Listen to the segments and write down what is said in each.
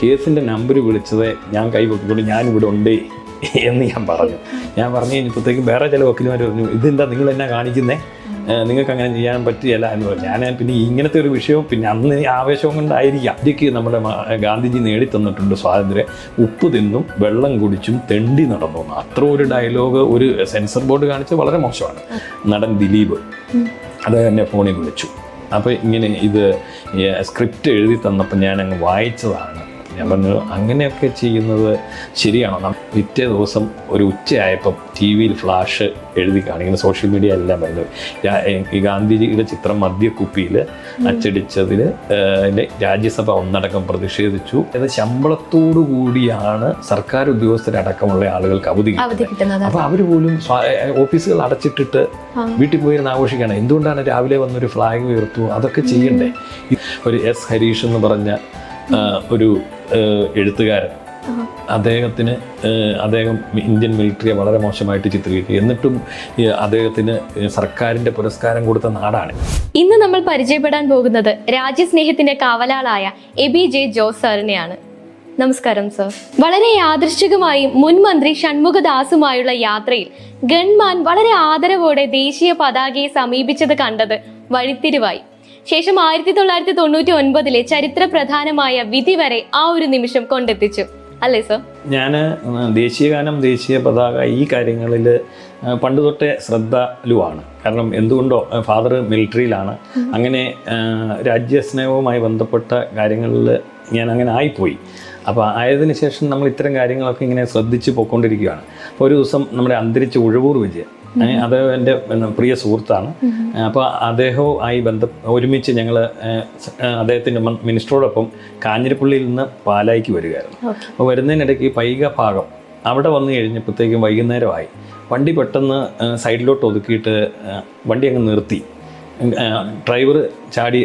കേസിൻ്റെ നമ്പർ വിളിച്ചത് ഞാൻ കൈവെക്കൊണ്ട് ഞാനിവിടെ ഉണ്ട് എന്ന് ഞാൻ പറഞ്ഞു കഴിഞ്ഞപ്പോഴത്തേക്കും വേറെ ചില വക്കീലുമാർ പറഞ്ഞു ഇതെന്താ നിങ്ങൾ എന്നെ കാണിക്കുന്നേ, നിങ്ങൾക്ക് അങ്ങനെ ചെയ്യാൻ പറ്റിയല്ല എന്ന് പറഞ്ഞു. ഞാൻ പിന്നെ ഇങ്ങനത്തെ ഒരു വിഷയവും പിന്നെ അന്ന് ആവേശം കൊണ്ടായിരിക്കാം. ഇന്ത്യക്ക് നമ്മുടെ ഗാന്ധിജി നേടിത്തന്നിട്ടുണ്ട് സ്വാതന്ത്ര്യം. ഉപ്പ് തിന്നും വെള്ളം കുടിച്ചും തെണ്ടി നടന്നു. അത്ര ഒരു ഡയലോഗ് ഒരു സെൻസർ ബോർഡ് കാണിച്ച് വളരെ മോശമാണ്. നടൻ ദിലീപ് അത് എന്നെ ഫോണിൽ വിളിച്ചു. അപ്പോൾ ഇങ്ങനെ ഇത് സ്ക്രിപ്റ്റ് എഴുതി തന്നപ്പോൾ ഞാൻ അങ്ങ് വായിച്ചതാണ്. ഞാൻ പറഞ്ഞു അങ്ങനെയൊക്കെ ചെയ്യുന്നത് ശരിയാണോ? പിറ്റേ ദിവസം ഒരു ഉച്ചയായപ്പം ടി വിയിൽ ഫ്ലാഷ് എഴുതി കാണിക്കുന്ന സോഷ്യൽ മീഡിയ എല്ലാം വരുന്നത് ഈ ഗാന്ധിജിയുടെ ചിത്രം മദ്യക്കുപ്പിയിൽ അച്ചടിച്ചതിൽ രാജ്യസഭ ഒന്നടക്കം പ്രതിഷേധിച്ചു. അത് ശമ്പളത്തോടു കൂടിയാണ് സർക്കാർ ഉദ്യോഗസ്ഥരടക്കമുള്ള ആളുകൾക്ക് അവധി കിട്ടുന്നത്. അപ്പോൾ അവർ പോലും ഓഫീസുകൾ അടച്ചിട്ടിട്ട് വീട്ടിൽ പോയിരുന്ന് ആഘോഷിക്കുകയാണ്. എന്തുകൊണ്ടാണ് രാവിലെ വന്നൊരു ഫ്ലാഗ് ഉയർത്തു? അതൊക്കെ ചെയ്യണ്ടേ? ഒരു എസ് ഹരീഷ് എന്ന് പറഞ്ഞ ഒരു എഴുത്തുകാരൻ, അദ്ദേഹം ഇന്ത്യൻ മിലിറ്ററിയെ വളരെ മോശമായിട്ട് ചിത്രീകരിച്ചു. എന്നിട്ടും അദ്ദേഹത്തിന് സർക്കാരിൻ്റെ പുരസ്കാരം കൊടുത്ത നാടാണ്. ഇന്ന് നമ്മൾ പരിചയപ്പെടാൻ പോകുന്നത് രാജ്യസ്നേഹത്തിന്റെ കാവലാളായ എബി ജെ ജോസ് സാറിനെയാണ്. നമസ്കാരം സർ. വളരെ യാദൃശ്ചികമായി മുൻ മന്ത്രി ഷൺമുഖദാസുമായുള്ള യാത്രയിൽ ഗൺമാൻ വളരെ ആദരവോടെ ദേശീയ പതാകയെ സമീപിച്ചത് കണ്ടത് വഴിത്തിരിവായി. ശേഷം 1999 ചരിത്ര പ്രധാനമായ വിധി വരെ ആ ഒരു നിമിഷം കൊണ്ടെത്തിച്ചു, അല്ലേ സർ? ഞാൻ ദേശീയഗാനം, ദേശീയ പതാക ഈ കാര്യങ്ങളിൽ പണ്ട് തൊട്ടേ ശ്രദ്ധാലുവാണ്. കാരണം എന്തുകൊണ്ടോ ഫാദർ മിലിറ്ററിയിലാണ്. അങ്ങനെ രാജ്യസ്നേഹവുമായി ബന്ധപ്പെട്ട കാര്യങ്ങളിൽ ഞാൻ അങ്ങനെ ആയിപ്പോയി. അപ്പോൾ ആയതിനു ശേഷം നമ്മൾ ഇത്തരം കാര്യങ്ങളൊക്കെ ഇങ്ങനെ ശ്രദ്ധിച്ച് പോയിക്കൊണ്ടിരിക്കുകയാണ്. അപ്പോൾ ഒരു ദിവസം നമ്മുടെ അന്തരിച്ച ഉഴവൂർ വിജയൻ, അദ്ദേഹം എൻ്റെ പ്രിയ സുഹൃത്താണ്. അപ്പോൾ അദ്ദേഹവുമായി ഒരുമിച്ച് ഞങ്ങൾ അദ്ദേഹത്തിൻ്റെ മിനിസ്റ്ററോടൊപ്പം കാഞ്ഞിരപ്പള്ളിയിൽ നിന്ന് പാലായിക്ക് വരികയായിരുന്നു. അപ്പോൾ വരുന്നതിനിടയ്ക്ക് പൈക ഭാഗം അവിടെ വന്നു കഴിഞ്ഞപ്പോഴത്തേക്കും വൈകുന്നേരമായി. വണ്ടി പെട്ടെന്ന് സൈഡിലോട്ട് ഒതുക്കിയിട്ട് വണ്ടി അങ്ങ് നിർത്തി. ഡ്രൈവർ ചാടി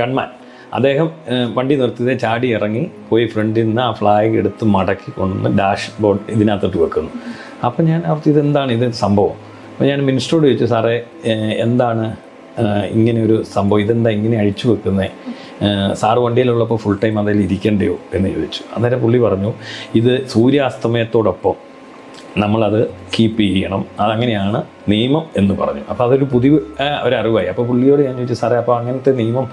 ഗൺമാൻ അദ്ദേഹം വണ്ടി നിർത്തിയത് ചാടി ഇറങ്ങി പോയി ഫ്രണ്ടിൽ നിന്ന് ആ ഫ്ലാഗ് എടുത്ത് മടക്കി കൊണ്ടുവന്ന് ഡാഷ് ബോർഡ് ഇതിനകത്തോട്ട് വെക്കുന്നു. അപ്പം ഞാൻ ഓർത്ത് ഇതെന്താണ് ഇത് സംഭവം? അപ്പോൾ ഞാൻ മിനിസ്റ്ററോട് ചോദിച്ചു, സാറേ എന്താണ് ഇങ്ങനെ ഒരു സംഭവം, ഇതെന്താ ഇങ്ങനെ അഴിച്ചു വെക്കുന്നത്? സാറ് വണ്ടിയിലുള്ളപ്പോൾ ഫുൾ ടൈം അതിൽ ഇരിക്കേണ്ടയോ എന്ന് ചോദിച്ചു. അന്നേരം പുള്ളി പറഞ്ഞു, ഇത് സൂര്യാസ്തമയത്തോടൊപ്പം നമ്മളത് കീപ്പ് ചെയ്യണം, അതങ്ങനെയാണ് നിയമം എന്ന് പറഞ്ഞു. അപ്പോൾ അതൊരു പുതിയ ഒരറിവായി. അപ്പോൾ പുള്ളിയോട് ഞാൻ ചോദിച്ചു, സാറേ അപ്പോൾ അങ്ങനത്തെ നിയമം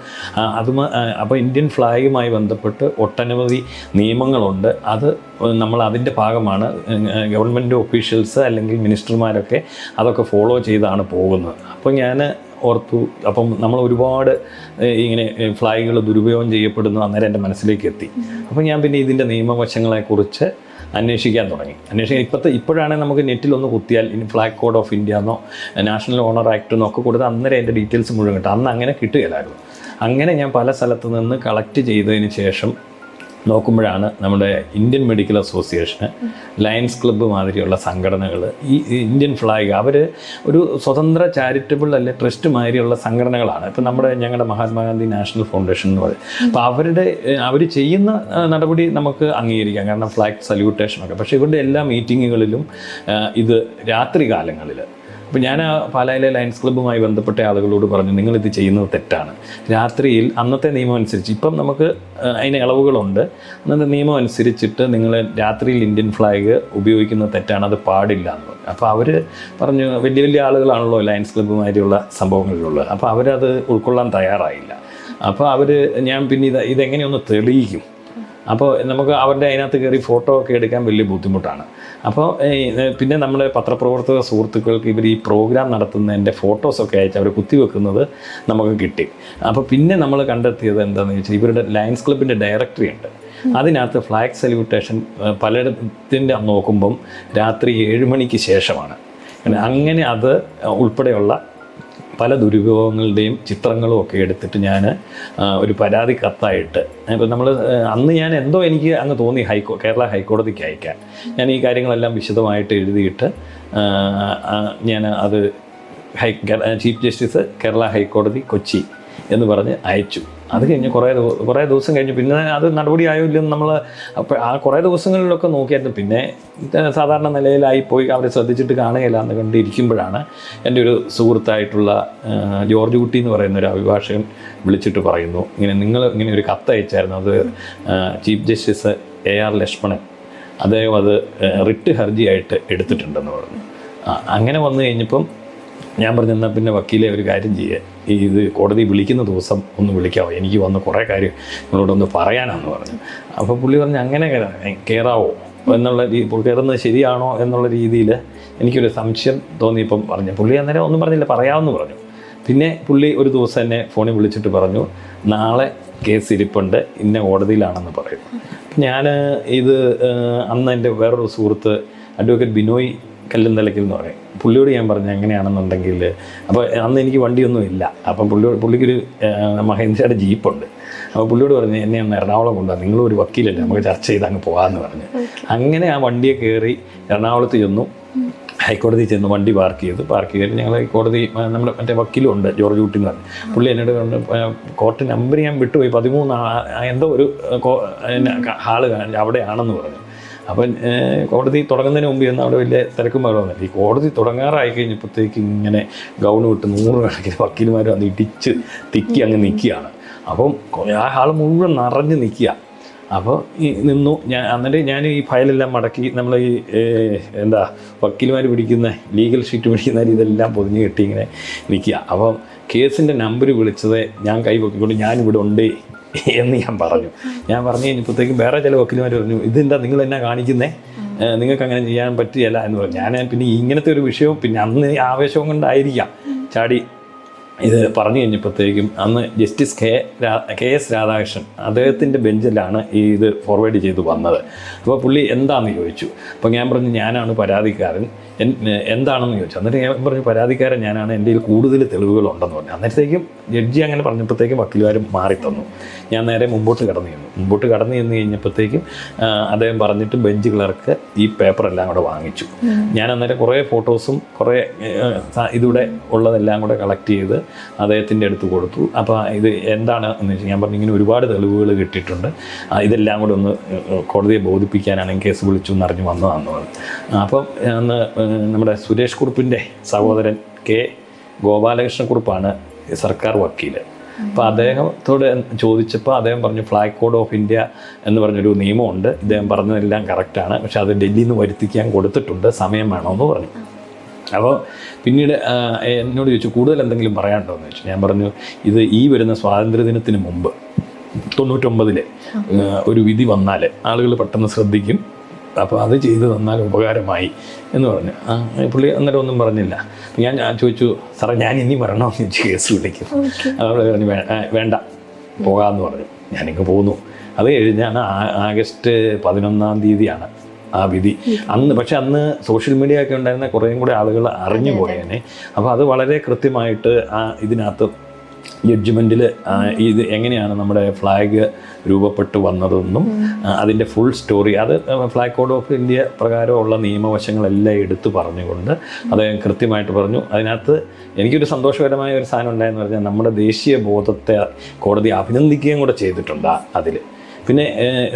അപ്പോൾ ഇന്ത്യൻ ഫ്ലാഗുമായി ബന്ധപ്പെട്ട് ഒട്ടനവധി നിയമങ്ങളുണ്ട്. അത് നമ്മൾ അതിൻ്റെ ഭാഗമാണ്. ഗവൺമെൻറ് ഒഫീഷ്യൽസ് അല്ലെങ്കിൽ മിനിസ്റ്റർമാരൊക്കെ അതൊക്കെ ഫോളോ ചെയ്താണ് പോകുന്നത്. അപ്പോൾ ഞാൻ ഓർത്തു, അപ്പം നമ്മൾ ഒരുപാട് ഇങ്ങനെ ഫ്ലാഗുകൾ ദുരുപയോഗം ചെയ്യപ്പെടുന്നു. അന്നേരം എൻ്റെ മനസ്സിലേക്ക് എത്തി. അപ്പോൾ ഞാൻ പിന്നെ ഇതിൻ്റെ നിയമവശങ്ങളെക്കുറിച്ച് അന്വേഷിക്കാൻ തുടങ്ങി. ഇപ്പോഴാണെങ്കിൽ നമുക്ക് നെറ്റിലൊന്ന് കുത്തിയാൽ ഇനി ഫ്ലാഗ് കോഡ് ഓഫ് ഇന്ത്യ എന്നോ നാഷണൽ ഓണർ ആക്ട് എന്നോ ഒക്കെ കൊടുത്ത് അന്നേരം എൻ്റെ ഡീറ്റെയിൽസ് മുഴുവൻ കിട്ടും. അന്ന് അങ്ങനെ കിട്ടുകയില്ലായിരുന്നു. അങ്ങനെ ഞാൻ പല സ്ഥലത്തു നിന്ന് കളക്ട് ചെയ്തതിന് ശേഷം നോക്കുമ്പോഴാണ് നമ്മുടെ ഇന്ത്യൻ മെഡിക്കൽ അസോസിയേഷന്, ലയൺസ് ക്ലബ്ബ് മാതിരിയുള്ള സംഘടനകൾ ഈ ഇന്ത്യൻ ഫ്ലാഗ് അവർ ഒരു സ്വതന്ത്ര ചാരിറ്റബിൾ അല്ലെ ട്രസ്റ്റ് മാതിരിയുള്ള സംഘടനകളാണ്. ഇപ്പം ഞങ്ങളുടെ മഹാത്മാഗാന്ധി നാഷണൽ ഫൗണ്ടേഷൻ എന്ന് പറയും. അപ്പോൾ അവർ ചെയ്യുന്ന നടപടി നമുക്ക് അംഗീകരിക്കാം, കാരണം ഫ്ലാഗ് സല്യൂട്ടേഷനൊക്കെ. പക്ഷേ ഇവരുടെ എല്ലാ മീറ്റിങ്ങുകളിലും ഇത് രാത്രി കാലങ്ങളിൽ. അപ്പോൾ ഞാൻ പാലായിലെ ലയൺസ് ക്ലബ്ബുമായി ബന്ധപ്പെട്ട ആളുകളോട് പറഞ്ഞു, നിങ്ങളിത് ചെയ്യുന്നത് തെറ്റാണ്. രാത്രിയിൽ അന്നത്തെ നിയമം അനുസരിച്ച്, ഇപ്പം നമുക്ക് അതിന് ഇളവുകളുണ്ട്, അന്നത്തെ നിയമം അനുസരിച്ചിട്ട് നിങ്ങൾ രാത്രിയിൽ ഇന്ത്യൻ ഫ്ലാഗ് ഉപയോഗിക്കുന്നത് തെറ്റാണ്, അത് പാടില്ല എന്ന് പറഞ്ഞു. അപ്പോൾ അവർ പറഞ്ഞു, വലിയ വലിയ ആളുകളാണല്ലോ ലയൺസ് ക്ലബ്ബുമാതിരിയുള്ള സംഭവങ്ങളിലുള്ളത്. അപ്പോൾ അവരത് ഉൾക്കൊള്ളാൻ തയ്യാറായില്ല. അപ്പോൾ ഞാൻ പിന്നെ ഇതെങ്ങനെയൊന്ന് തെളിയിക്കും? അപ്പോൾ നമുക്ക് അവരുടെ അതിനകത്ത് കയറി ഫോട്ടോ ഒക്കെ എടുക്കാൻ വലിയ ബുദ്ധിമുട്ടാണ്. അപ്പോൾ പിന്നെ നമ്മുടെ പത്രപ്രവർത്തക സുഹൃത്തുക്കൾക്ക് ഇവർ ഈ പ്രോഗ്രാം നടത്തുന്നതിൻ്റെ ഫോട്ടോസൊക്കെ അയച്ച് അവർ കുത്തിവെക്കുന്നത് നമുക്ക് കിട്ടി. അപ്പോൾ പിന്നെ നമ്മൾ കണ്ടെത്തിയത് എന്താണെന്ന് ചോദിച്ചാൽ, ഇവരുടെ ലയൺസ് ക്ലബിൻ്റെ ഡയറക്ടറി ഉണ്ട്. അതിനകത്ത് ഫ്ലാഗ് സല്യൂട്ടേഷൻ പലയിടത്തിൻ്റെ നോക്കുമ്പം രാത്രി 7 മണിക്ക് ശേഷമാണ്. അങ്ങനെ അത് ഉൾപ്പെടെയുള്ള പല ദുരുപയോഗങ്ങളുടെയും ചിത്രങ്ങളും ഒക്കെ എടുത്തിട്ട് ഞാൻ ഒരു പരാതി കത്തായിട്ട്, ഇപ്പോൾ അന്ന് ഞാൻ എനിക്ക് അങ്ങ് തോന്നി കേരള ഹൈക്കോടതിക്ക് അയക്കാൻ. ഞാൻ ഈ കാര്യങ്ങളെല്ലാം വിശദമായിട്ട് എഴുതിയിട്ട് ഞാൻ അത് ചീഫ് ജസ്റ്റിസ് കേരള ഹൈക്കോടതി കൊച്ചി എന്ന് പറഞ്ഞ് അയച്ചു. അത് കഴിഞ്ഞ് കുറേ ദിവസം കഴിഞ്ഞ് പിന്നെ അത് നടപടി ആയോ ഇല്ലെന്ന് നമ്മൾ അപ്പോൾ ആ കുറേ ദിവസങ്ങളിലൊക്കെ നോക്കിയായിരുന്നു. പിന്നെ സാധാരണ നിലയിലായിപ്പോയി, അവരെ ശ്രദ്ധിച്ചിട്ട് കാണുകയില്ല എന്ന് കണ്ടിരിക്കുമ്പോഴാണ് എൻ്റെ ഒരു സുഹൃത്തായിട്ടുള്ള ജോർജ് കുട്ടി എന്ന് പറയുന്ന ഒരു അഭിഭാഷകൻ വിളിച്ചിട്ട് പറയുന്നു, നിങ്ങൾ ഇങ്ങനെ ഒരു കത്ത് അയച്ചായിരുന്നു, അത് ചീഫ് ജസ്റ്റിസ് AR ലക്ഷ്മണൻ അദ്ദേഹം അത് റിട്ട് ഹർജിയായിട്ട് എടുത്തിട്ടുണ്ടെന്ന് പറഞ്ഞു. അങ്ങനെ വന്നു കഴിഞ്ഞപ്പം ഞാൻ പറഞ്ഞു, എന്നാൽ പിന്നെ വക്കീലെ ഒരു കാര്യം ചെയ്യുക, ഇത് കോടതി വിളിക്കുന്ന ദിവസം ഒന്ന് വിളിക്കാമോ, എനിക്ക് വന്ന് കുറേ കാര്യം നിങ്ങളോടൊന്ന് പറയാനാണെന്ന് പറഞ്ഞു. അപ്പോൾ പുള്ളി പറഞ്ഞു, അങ്ങനെ കയറാവോ എന്നുള്ള കയറുന്നത് ശരിയാണോ എന്നുള്ള രീതിയിൽ എനിക്കൊരു സംശയം തോന്നിയപ്പം പറഞ്ഞു. പുള്ളി അന്നേരം ഒന്നും പറഞ്ഞില്ല, പറയാമെന്ന് പറഞ്ഞു. പിന്നെ പുള്ളി ഒരു ദിവസം എന്നെ ഫോണിൽ വിളിച്ചിട്ട് പറഞ്ഞു, നാളെ കേസ് ഇരിപ്പുണ്ട്, ഇന്ന കോടതിയിലാണെന്ന് പറയുന്നു. ഞാൻ ഇത് അന്ന് എൻ്റെ വേറൊരു സുഹൃത്ത് അഡ്വക്കേറ്റ് ബിനോയ് കല്ലുന്തലയ്ക്കൽ എന്ന് പറയും, പുള്ളിയോട് ഞാൻ പറഞ്ഞു എങ്ങനെയാണെന്നുണ്ടെങ്കിൽ, അപ്പോൾ അന്ന് എനിക്ക് വണ്ടിയൊന്നും ഇല്ല, അപ്പം പുള്ളിക്കൊരു മഹേന്ദ്രയുടെ ജീപ്പുണ്ട്. അപ്പോൾ പുള്ളിയോട് പറഞ്ഞു, എന്നെ ഒന്ന് എറണാകുളം കൊണ്ടുപോകാം, നിങ്ങളൊരു വക്കീലല്ലേ, നമുക്ക് ചർച്ച ചെയ്ത് അങ്ങ് പോകാമെന്ന് പറഞ്ഞു. അങ്ങനെ ആ വണ്ടിയെ കയറി എറണാകുളത്ത് ചെന്നു, ഹൈക്കോടതി ചെന്ന് വണ്ടി പാർക്ക് ചെയ്ത് ഞങ്ങൾ കോടതി നമ്മുടെ മറ്റേ വക്കീലും ഉണ്ട്, ജോർജ് കുട്ടി എന്ന് പറഞ്ഞു. പുള്ളി എന്നോട് പറഞ്ഞു, കോർട്ട് നമ്പർ ഞാൻ വിട്ടുപോയി, 13 എന്തോ ഒരു ഹാള് അവിടെയാണെന്ന് പറഞ്ഞു. അപ്പം കോടതി തുടങ്ങുന്നതിന് മുമ്പ് ചെന്ന് അവിടെ വലിയ തിരക്കും ബഹളമൊന്നുമില്ല. ഈ കോടതി തുടങ്ങാറായി കഴിഞ്ഞപ്പോഴത്തേക്ക് ഇങ്ങനെ ഗൗണ് വിട്ട് 100 കണക്കിന് വക്കീൽമാർ വന്ന് ഇടിച്ച് തിക്കി അങ്ങ് നിൽക്കുകയാണ്. അപ്പം ആ ഹാൾ മുഴുവൻ നിറഞ്ഞ് നിൽക്കുക. അപ്പോൾ ഈ നിന്നു. ഞാൻ ഈ ഫയലെല്ലാം മടക്കി നമ്മൾ ഈ വക്കീൽമാർ പിടിക്കുന്ന ലീഗൽ ഷീറ്റ് പിടിക്കുന്ന ഇതെല്ലാം പൊതിഞ്ഞ് കെട്ടി ഇങ്ങനെ നിൽക്കുക. അപ്പം കേസിൻ്റെ നമ്പർ വിളിച്ചത് ഞാൻ കൈ പൊക്കിക്കൊണ്ട് ഞാനിവിടെ ഉണ്ട് എന്ന് ഞാൻ പറഞ്ഞു കഴിഞ്ഞപ്പോഴത്തേക്കും വേറെ ചില വക്കീൽമാർ പറഞ്ഞു, ഇതെന്താ നിങ്ങൾ എന്നാ കാണിക്കുന്നേ, നിങ്ങൾക്ക് അങ്ങനെ ചെയ്യാൻ പറ്റുകയില്ല എന്ന് പറഞ്ഞു. ഞാൻ പിന്നെ ഇങ്ങനത്തെ ഒരു വിഷയവും പിന്നെ അന്ന് ആവേശവും കൊണ്ടായിരിക്കാം ചാടി ഇത് പറഞ്ഞു കഴിഞ്ഞപ്പോഴത്തേക്കും അന്ന് ജസ്റ്റിസ് KS രാധാകൃഷ്ണൻ അദ്ദേഹത്തിൻ്റെ ബെഞ്ചിലാണ് ഇത് ഫോർവേഡ് ചെയ്ത് വന്നത്. അപ്പോൾ പുള്ളി എന്താണെന്ന് ചോദിച്ചു. അപ്പോൾ ഞാൻ പറഞ്ഞു, ഞാനാണ് പരാതിക്കാരൻ, എന്താണെന്ന് ചോദിച്ചു. എന്നിട്ട് ഞാൻ പറഞ്ഞു, പരാതിക്കാരൻ ഞാനാണ്, എൻ്റെ കയ്യിൽ കൂടുതൽ തെളിവുകളുണ്ടെന്ന് പറഞ്ഞു. അന്നേരത്തേക്കും ജഡ്ജി അങ്ങനെ പറഞ്ഞപ്പോഴത്തേക്കും വക്കീലുകാരും മാറിത്തന്നു. ഞാൻ നേരെ മുമ്പോട്ട് കടന്നു ചെന്ന് കഴിഞ്ഞപ്പോഴത്തേക്കും അദ്ദേഹം പറഞ്ഞിട്ട് ബെഞ്ച് ക്ലർക്ക് ഈ പേപ്പറെല്ലാം കൂടെ വാങ്ങിച്ചു. ഞാൻ അന്നേരം കുറേ ഫോട്ടോസും കുറേ ഇതിവിടെ ഉള്ളതെല്ലാം കൂടെ കളക്ട് ചെയ്ത് അദ്ദേഹത്തിൻ്റെ അടുത്ത് കൊടുത്തു. അപ്പോൾ ഇത് എന്താണ് എന്ന് വെച്ചാൽ ഞാൻ പറഞ്ഞു, ഇങ്ങനെ ഒരുപാട് തെളിവുകൾ കിട്ടിയിട്ടുണ്ട്, ഇതെല്ലാം കൂടെ ഒന്ന് കോടതിയെ ബോധിപ്പിക്കാനാണ് കേസ് വിളിച്ചു എന്നറിഞ്ഞ് വന്നതാണെന്ന് പറഞ്ഞു. അപ്പം അന്ന് നമ്മുടെ സുരേഷ് കുറുപ്പിൻ്റെ സഹോദരൻ K ഗോപാലകൃഷ്ണക്കുറുപ്പാണ് സർക്കാർ വക്കീൽ. അപ്പോൾ അദ്ദേഹത്തോട് ചോദിച്ചപ്പോൾ അദ്ദേഹം പറഞ്ഞു, ഫ്ലാഗ് കോഡ് ഓഫ് ഇന്ത്യ എന്ന് പറഞ്ഞൊരു നിയമമുണ്ട്, ഇദ്ദേഹം പറഞ്ഞതെല്ലാം കറക്റ്റാണ്, പക്ഷെ അത് ഡൽഹിയിൽ നിന്ന് വരുത്തിക്കാൻ കൊടുത്തിട്ടുണ്ട്, സമയം വേണമെന്ന് പറഞ്ഞു. അപ്പോൾ പിന്നീട് എന്നോട് ചോദിച്ചു, കൂടുതൽ എന്തെങ്കിലും പറയാനുണ്ടോ എന്ന് ചോദിച്ചു. ഞാൻ പറഞ്ഞു, ഇത് ഈ വരുന്ന സ്വാതന്ത്ര്യദിനത്തിന് മുമ്പ് 99 ഒരു വിധി വന്നാൽ ആളുകൾ പെട്ടെന്ന് ശ്രദ്ധിക്കും, അപ്പോൾ അത് ചെയ്തു തന്നാൽ ഉപകാരമായി എന്ന് പറഞ്ഞു. പുള്ളി അന്നേരം ഒന്നും പറഞ്ഞില്ല. ഞാൻ ചോദിച്ചു, സാറേ ഞാൻ ഇനി വരണമെന്ന് ചോദിച്ചു, കേസ് വിളിക്കും. അതോടെ പറഞ്ഞു, വേണ്ട പോകാമെന്ന് പറഞ്ഞു. ഞാനിങ്ങ് പോന്നു. അത് കഴിഞ്ഞാണ് ആഗസ്റ്റ് 11-ാം തീയതിയാണ് ആ വിധി. പക്ഷെ അന്ന് സോഷ്യൽ മീഡിയ ഒക്കെ ഉണ്ടായിരുന്ന കുറേയും കൂടെ ആളുകൾ അറിഞ്ഞു പോയേനെ. അപ്പോൾ അത് വളരെ കൃത്യമായിട്ട് ഇതിനകത്ത് ജഡ്ജ്മെൻറ്റിൽ ഇത് എങ്ങനെയാണ് നമ്മുടെ ഫ്ലാഗ് രൂപപ്പെട്ടു വന്നതെന്നും അതിൻ്റെ ഫുൾ സ്റ്റോറി, അത് ഫ്ലാഗ് കോഡ് ഓഫ് ഇന്ത്യ പ്രകാരമുള്ള നിയമവശങ്ങളെല്ലാം എടുത്തു പറഞ്ഞുകൊണ്ട് അദ്ദേഹം കൃത്യമായിട്ട് പറഞ്ഞു. അതിനകത്ത് എനിക്കൊരു സന്തോഷകരമായ ഒരു സാധനം ഉണ്ടായെന്ന് പറഞ്ഞാൽ, നമ്മുടെ ദേശീയ ബോധത്തെ കോടതി അഭിനന്ദിക്കുകയും കൂടെ ചെയ്തിട്ടുണ്ട് അതിൽ. പിന്നെ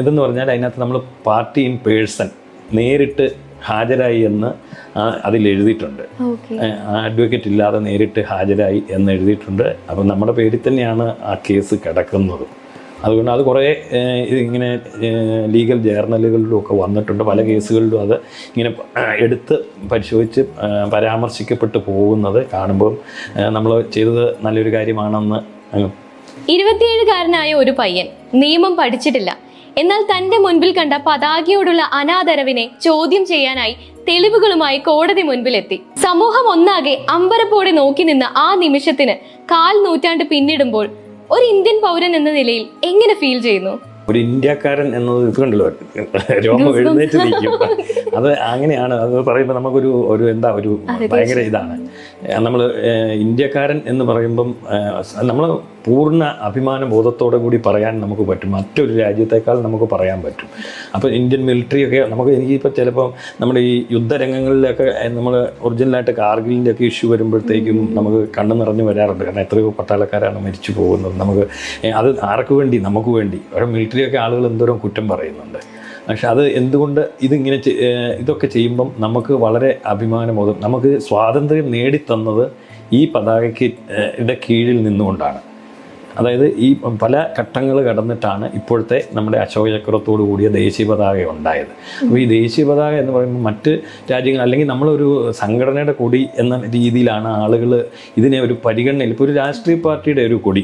ഇതെന്ന് പറഞ്ഞാൽ അതിനകത്ത് നമ്മൾ പാർട്ടി ഇൻ പേഴ്സൺ നേരിട്ട് ഹാജരായി എന്ന് അതിൽ എഴുതിയിട്ടുണ്ട്. അഡ്വക്കേറ്റ് ഇല്ലാതെ നേരിട്ട് ഹാജരായി എന്ന് എഴുതിയിട്ടുണ്ട്. അപ്പം നമ്മുടെ പേരിൽ തന്നെയാണ് ആ കേസ് കിടക്കുന്നത്. അതുകൊണ്ട് അത് കുറേ ഇങ്ങനെ ലീഗൽ ജേർണലുകളിലും ഒക്കെ വന്നിട്ടുണ്ട്. പല കേസുകളിലും അത് ഇങ്ങനെ എടുത്ത് പരിശോധിച്ച് പരാമർശിക്കപ്പെട്ടു പോകുന്നത് കാണുമ്പോൾ നമ്മൾ ചെയ്തത് നല്ലൊരു കാര്യമാണെന്ന്. 27-കാരനായ ഒരു പയ്യൻ നിയമം പഠിച്ചിട്ടില്ല, എന്നാൽ തന്റെ മുൻപിൽ കണ്ട പതാകയോടുള്ള അനാദരവിനെ ചോദ്യം ചെയ്യാനായി തെളിവുകളുമായി കോടതി മുൻപിലെത്തി. സമൂഹം ഒന്നാകെ അമ്പരപ്പോടെ നോക്കി നിന്ന ആ നിമിഷത്തിന് 1/4 നൂറ്റാണ്ട് പിന്നിടുമ്പോൾ ഒരു ഇന്ത്യൻ പൗരൻ എന്ന നിലയിൽ എങ്ങനെ ഫീൽ ചെയ്യുന്നു? ഒരു ഇന്ത്യക്കാരൻ എന്നത് ഇത് കണ്ടല്ലോ, രോമം എഴുന്നേറ്റ് നിൽക്കും. അത് അങ്ങനെയാണ്. അത് പറയുമ്പോൾ നമുക്കൊരു ഭയങ്കര ഇതാണ്. നമ്മൾ ഇന്ത്യക്കാരൻ എന്ന് പറയുമ്പം നമ്മൾ പൂർണ്ണ അഭിമാന ബോധത്തോടെ കൂടി പറയാൻ നമുക്ക് പറ്റും. മറ്റൊരു രാജ്യത്തേക്കാൾ നമുക്ക് പറയാൻ പറ്റും. അപ്പോൾ ഇന്ത്യൻ മിലിറ്ററിയൊക്കെ എനിക്കിപ്പോൾ ചിലപ്പോൾ നമ്മുടെ ഈ യുദ്ധരംഗങ്ങളിലൊക്കെ നമ്മൾ ഒറിജിനലായിട്ട് കാർഗിലിൻ്റെ ഒക്കെ ഇഷ്യൂ വരുമ്പോഴത്തേക്കും നമുക്ക് കണ്ണു നിറഞ്ഞു വരാറുണ്ട്. കാരണം എത്രയോ പട്ടാളക്കാരാണ് മരിച്ചു പോകുന്നത്. നമുക്ക് അത് ആർക്ക് വേണ്ടി? നമുക്ക് വേണ്ടി. ഒരു മിലിറ്ററിയൊക്കെ ആളുകൾ എന്തോരം കുറ്റം പറയുന്നുണ്ട്. പക്ഷെ അത് എന്തുകൊണ്ട് ഇതൊക്കെ ചെയ്യുമ്പം നമുക്ക് വളരെ അഭിമാനബോധം. നമുക്ക് സ്വാതന്ത്ര്യം നേടിത്തന്നത് ഈ പതാകയ്ക്ക് കീഴിൽ നിന്നുകൊണ്ടാണ്. അതായത് ഈ പല ഘട്ടങ്ങൾ കടന്നിട്ടാണ് ഇപ്പോഴത്തെ നമ്മുടെ അശോക ചക്രത്തോടു കൂടിയ ദേശീയ പതാക ഉണ്ടായത്. അപ്പോൾ ഈ ദേശീയ പതാക എന്ന് പറയുമ്പോൾ മറ്റ് രാജ്യങ്ങൾ അല്ലെങ്കിൽ നമ്മളൊരു സംഘടനയുടെ കൊടി എന്ന രീതിയിലാണ് ആളുകൾ ഇതിനെ ഒരു പരിഗണനയിൽ. ഇപ്പോൾ ഒരു രാഷ്ട്രീയ പാർട്ടിയുടെ ഒരു കൊടി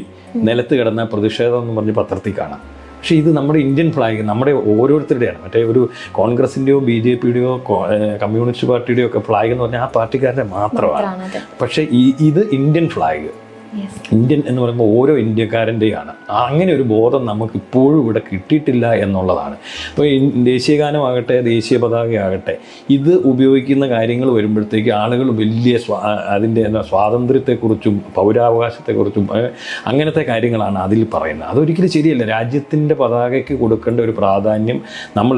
നിലത്ത് കിടന്ന പ്രതിഷേധം എന്ന് പറഞ്ഞ് പത്രത്തിൽ കാണാം. പക്ഷേ ഇത് നമ്മുടെ ഇന്ത്യൻ ഫ്ലാഗ് നമ്മുടെ ഓരോരുത്തരുടെയാണ്. മറ്റേ ഒരു കോൺഗ്രസിൻ്റെയോ BJPയുടെയോ കമ്മ്യൂണിസ്റ്റ് പാർട്ടിയുടെയോ ഒക്കെ ഫ്ലാഗ് എന്ന് പറഞ്ഞാൽ ആ പാർട്ടിക്കാരുടെ മാത്രമാണ്. പക്ഷേ ഇത് ഇന്ത്യൻ ഫ്ലാഗ്, ഇന്ത്യൻ എന്ന് പറയുമ്പോൾ ഓരോ ഇന്ത്യക്കാരൻ്റെയാണ്. അങ്ങനെ ഒരു ബോധം നമുക്ക് ഇപ്പോഴും ഇവിടെ കിട്ടിയിട്ടില്ല എന്നുള്ളതാണ്. ഇപ്പോൾ ദേശീയഗാനമാകട്ടെ ദേശീയ പതാകയാകട്ടെ ഇത് ഉപയോഗിക്കുന്ന കാര്യങ്ങൾ വരുമ്പോഴത്തേക്ക് ആളുകൾ വലിയ അതിൻ്റെ സ്വാതന്ത്ര്യത്തെക്കുറിച്ചും പൗരാവകാശത്തെക്കുറിച്ചും അങ്ങനത്തെ കാര്യങ്ങളാണ് അതിൽ പറയുന്നത്. അതൊരിക്കലും ശരിയല്ല. രാജ്യത്തിൻ്റെ പതാകയ്ക്ക് കൊടുക്കേണ്ട ഒരു പ്രാധാന്യം നമ്മൾ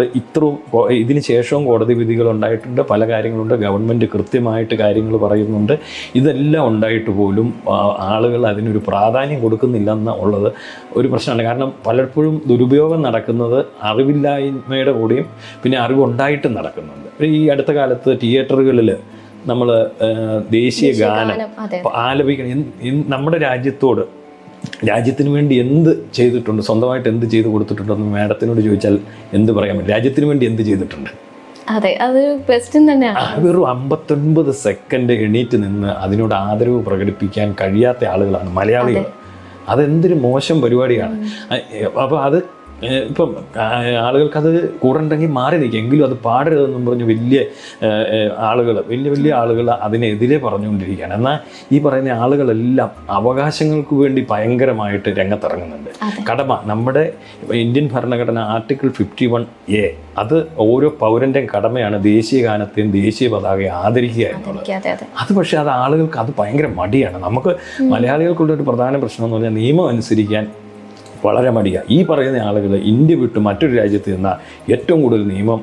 ഇതിന് ശേഷവും കോടതി വിധികൾ ഉണ്ടായിട്ടുണ്ട്, പല കാര്യങ്ങളുണ്ട്, ഗവൺമെൻറ് കൃത്യമായിട്ട് കാര്യങ്ങൾ പറയുന്നുണ്ട്. ഇതെല്ലാം ഉണ്ടായിട്ട് പോലും ആളുകൾ അതിനൊരു പ്രാധാന്യം കൊടുക്കുന്നില്ല എന്നുള്ളത് ഒരു പ്രശ്നമാണ്. കാരണം പലപ്പോഴും ദുരുപയോഗം നടക്കുന്നത് അറിവില്ലായ്മയുടെ കൂടെയും പിന്നെ അറിവുണ്ടായിട്ടും നടക്കുന്നുണ്ട്. ഈ അടുത്ത കാലത്ത് തിയേറ്ററുകളിൽ നമ്മൾ ദേശീയ ഗാനം ആലപിക്കണം. നമ്മുടെ രാജ്യത്തിന് വേണ്ടി എന്ത് ചെയ്തിട്ടുണ്ട്, സ്വന്തമായിട്ട് എന്ത് ചെയ്ത് കൊടുത്തിട്ടുണ്ടെന്ന് മാഡത്തിനോട് ചോദിച്ചാൽ എന്ത് പറയാൻ പറ്റും? രാജ്യത്തിന് വേണ്ടി എന്ത് ചെയ്തിട്ടുണ്ട്? അതെ, അത് ക്വസ്റ്റ്യൻ തന്നെയാണ്. വെറും 59 സെക്കൻഡ് എണീറ്റ് നിന്ന് അതിനോട് ആദരവ് പ്രകടിപ്പിക്കാൻ കഴിയാത്ത ആളുകളാണ് മലയാളികൾ. അതെന്തൊരു മോശം പരിപാടിയാണ്. അപ്പോൾ ഇപ്പം ആളുകൾക്കത് കൂടണ്ടെങ്കിൽ മാറി നിൽക്കുക, എങ്കിലും അത് പാടരുതെന്നും പറഞ്ഞ് വലിയ ആളുകൾ അതിനെതിരെ പറഞ്ഞുകൊണ്ടിരിക്കുകയാണ്. എന്നാൽ ഈ പറയുന്ന ആളുകളെല്ലാം അവകാശങ്ങൾക്ക് വേണ്ടി ഭയങ്കരമായിട്ട് രംഗത്തിറങ്ങുന്നുണ്ട്. കടമ, നമ്മുടെ ഇന്ത്യൻ ഭരണഘടന ആർട്ടിക്കിൾ 51A അത് ഓരോ പൗരൻ്റെയും കടമയാണ് ദേശീയ ഗാനത്തെയും ദേശീയ പതാകയെ ആദരിക്കുക എന്നുള്ളത്. അത് പക്ഷേ അത് ആളുകൾക്ക് അത് ഭയങ്കര മടിയാണ്. നമുക്ക് മലയാളികൾക്കുള്ള ഒരു പ്രധാന പ്രശ്നം എന്ന് പറഞ്ഞാൽ നിയമം അനുസരിക്കാൻ വളരെ മടിയാണ്. ഈ പറയുന്ന ആളുകൾ ഇന്ത്യ വിട്ട് മറ്റൊരു രാജ്യത്ത് നിന്നാൽ ഏറ്റവും കൂടുതൽ നിയമം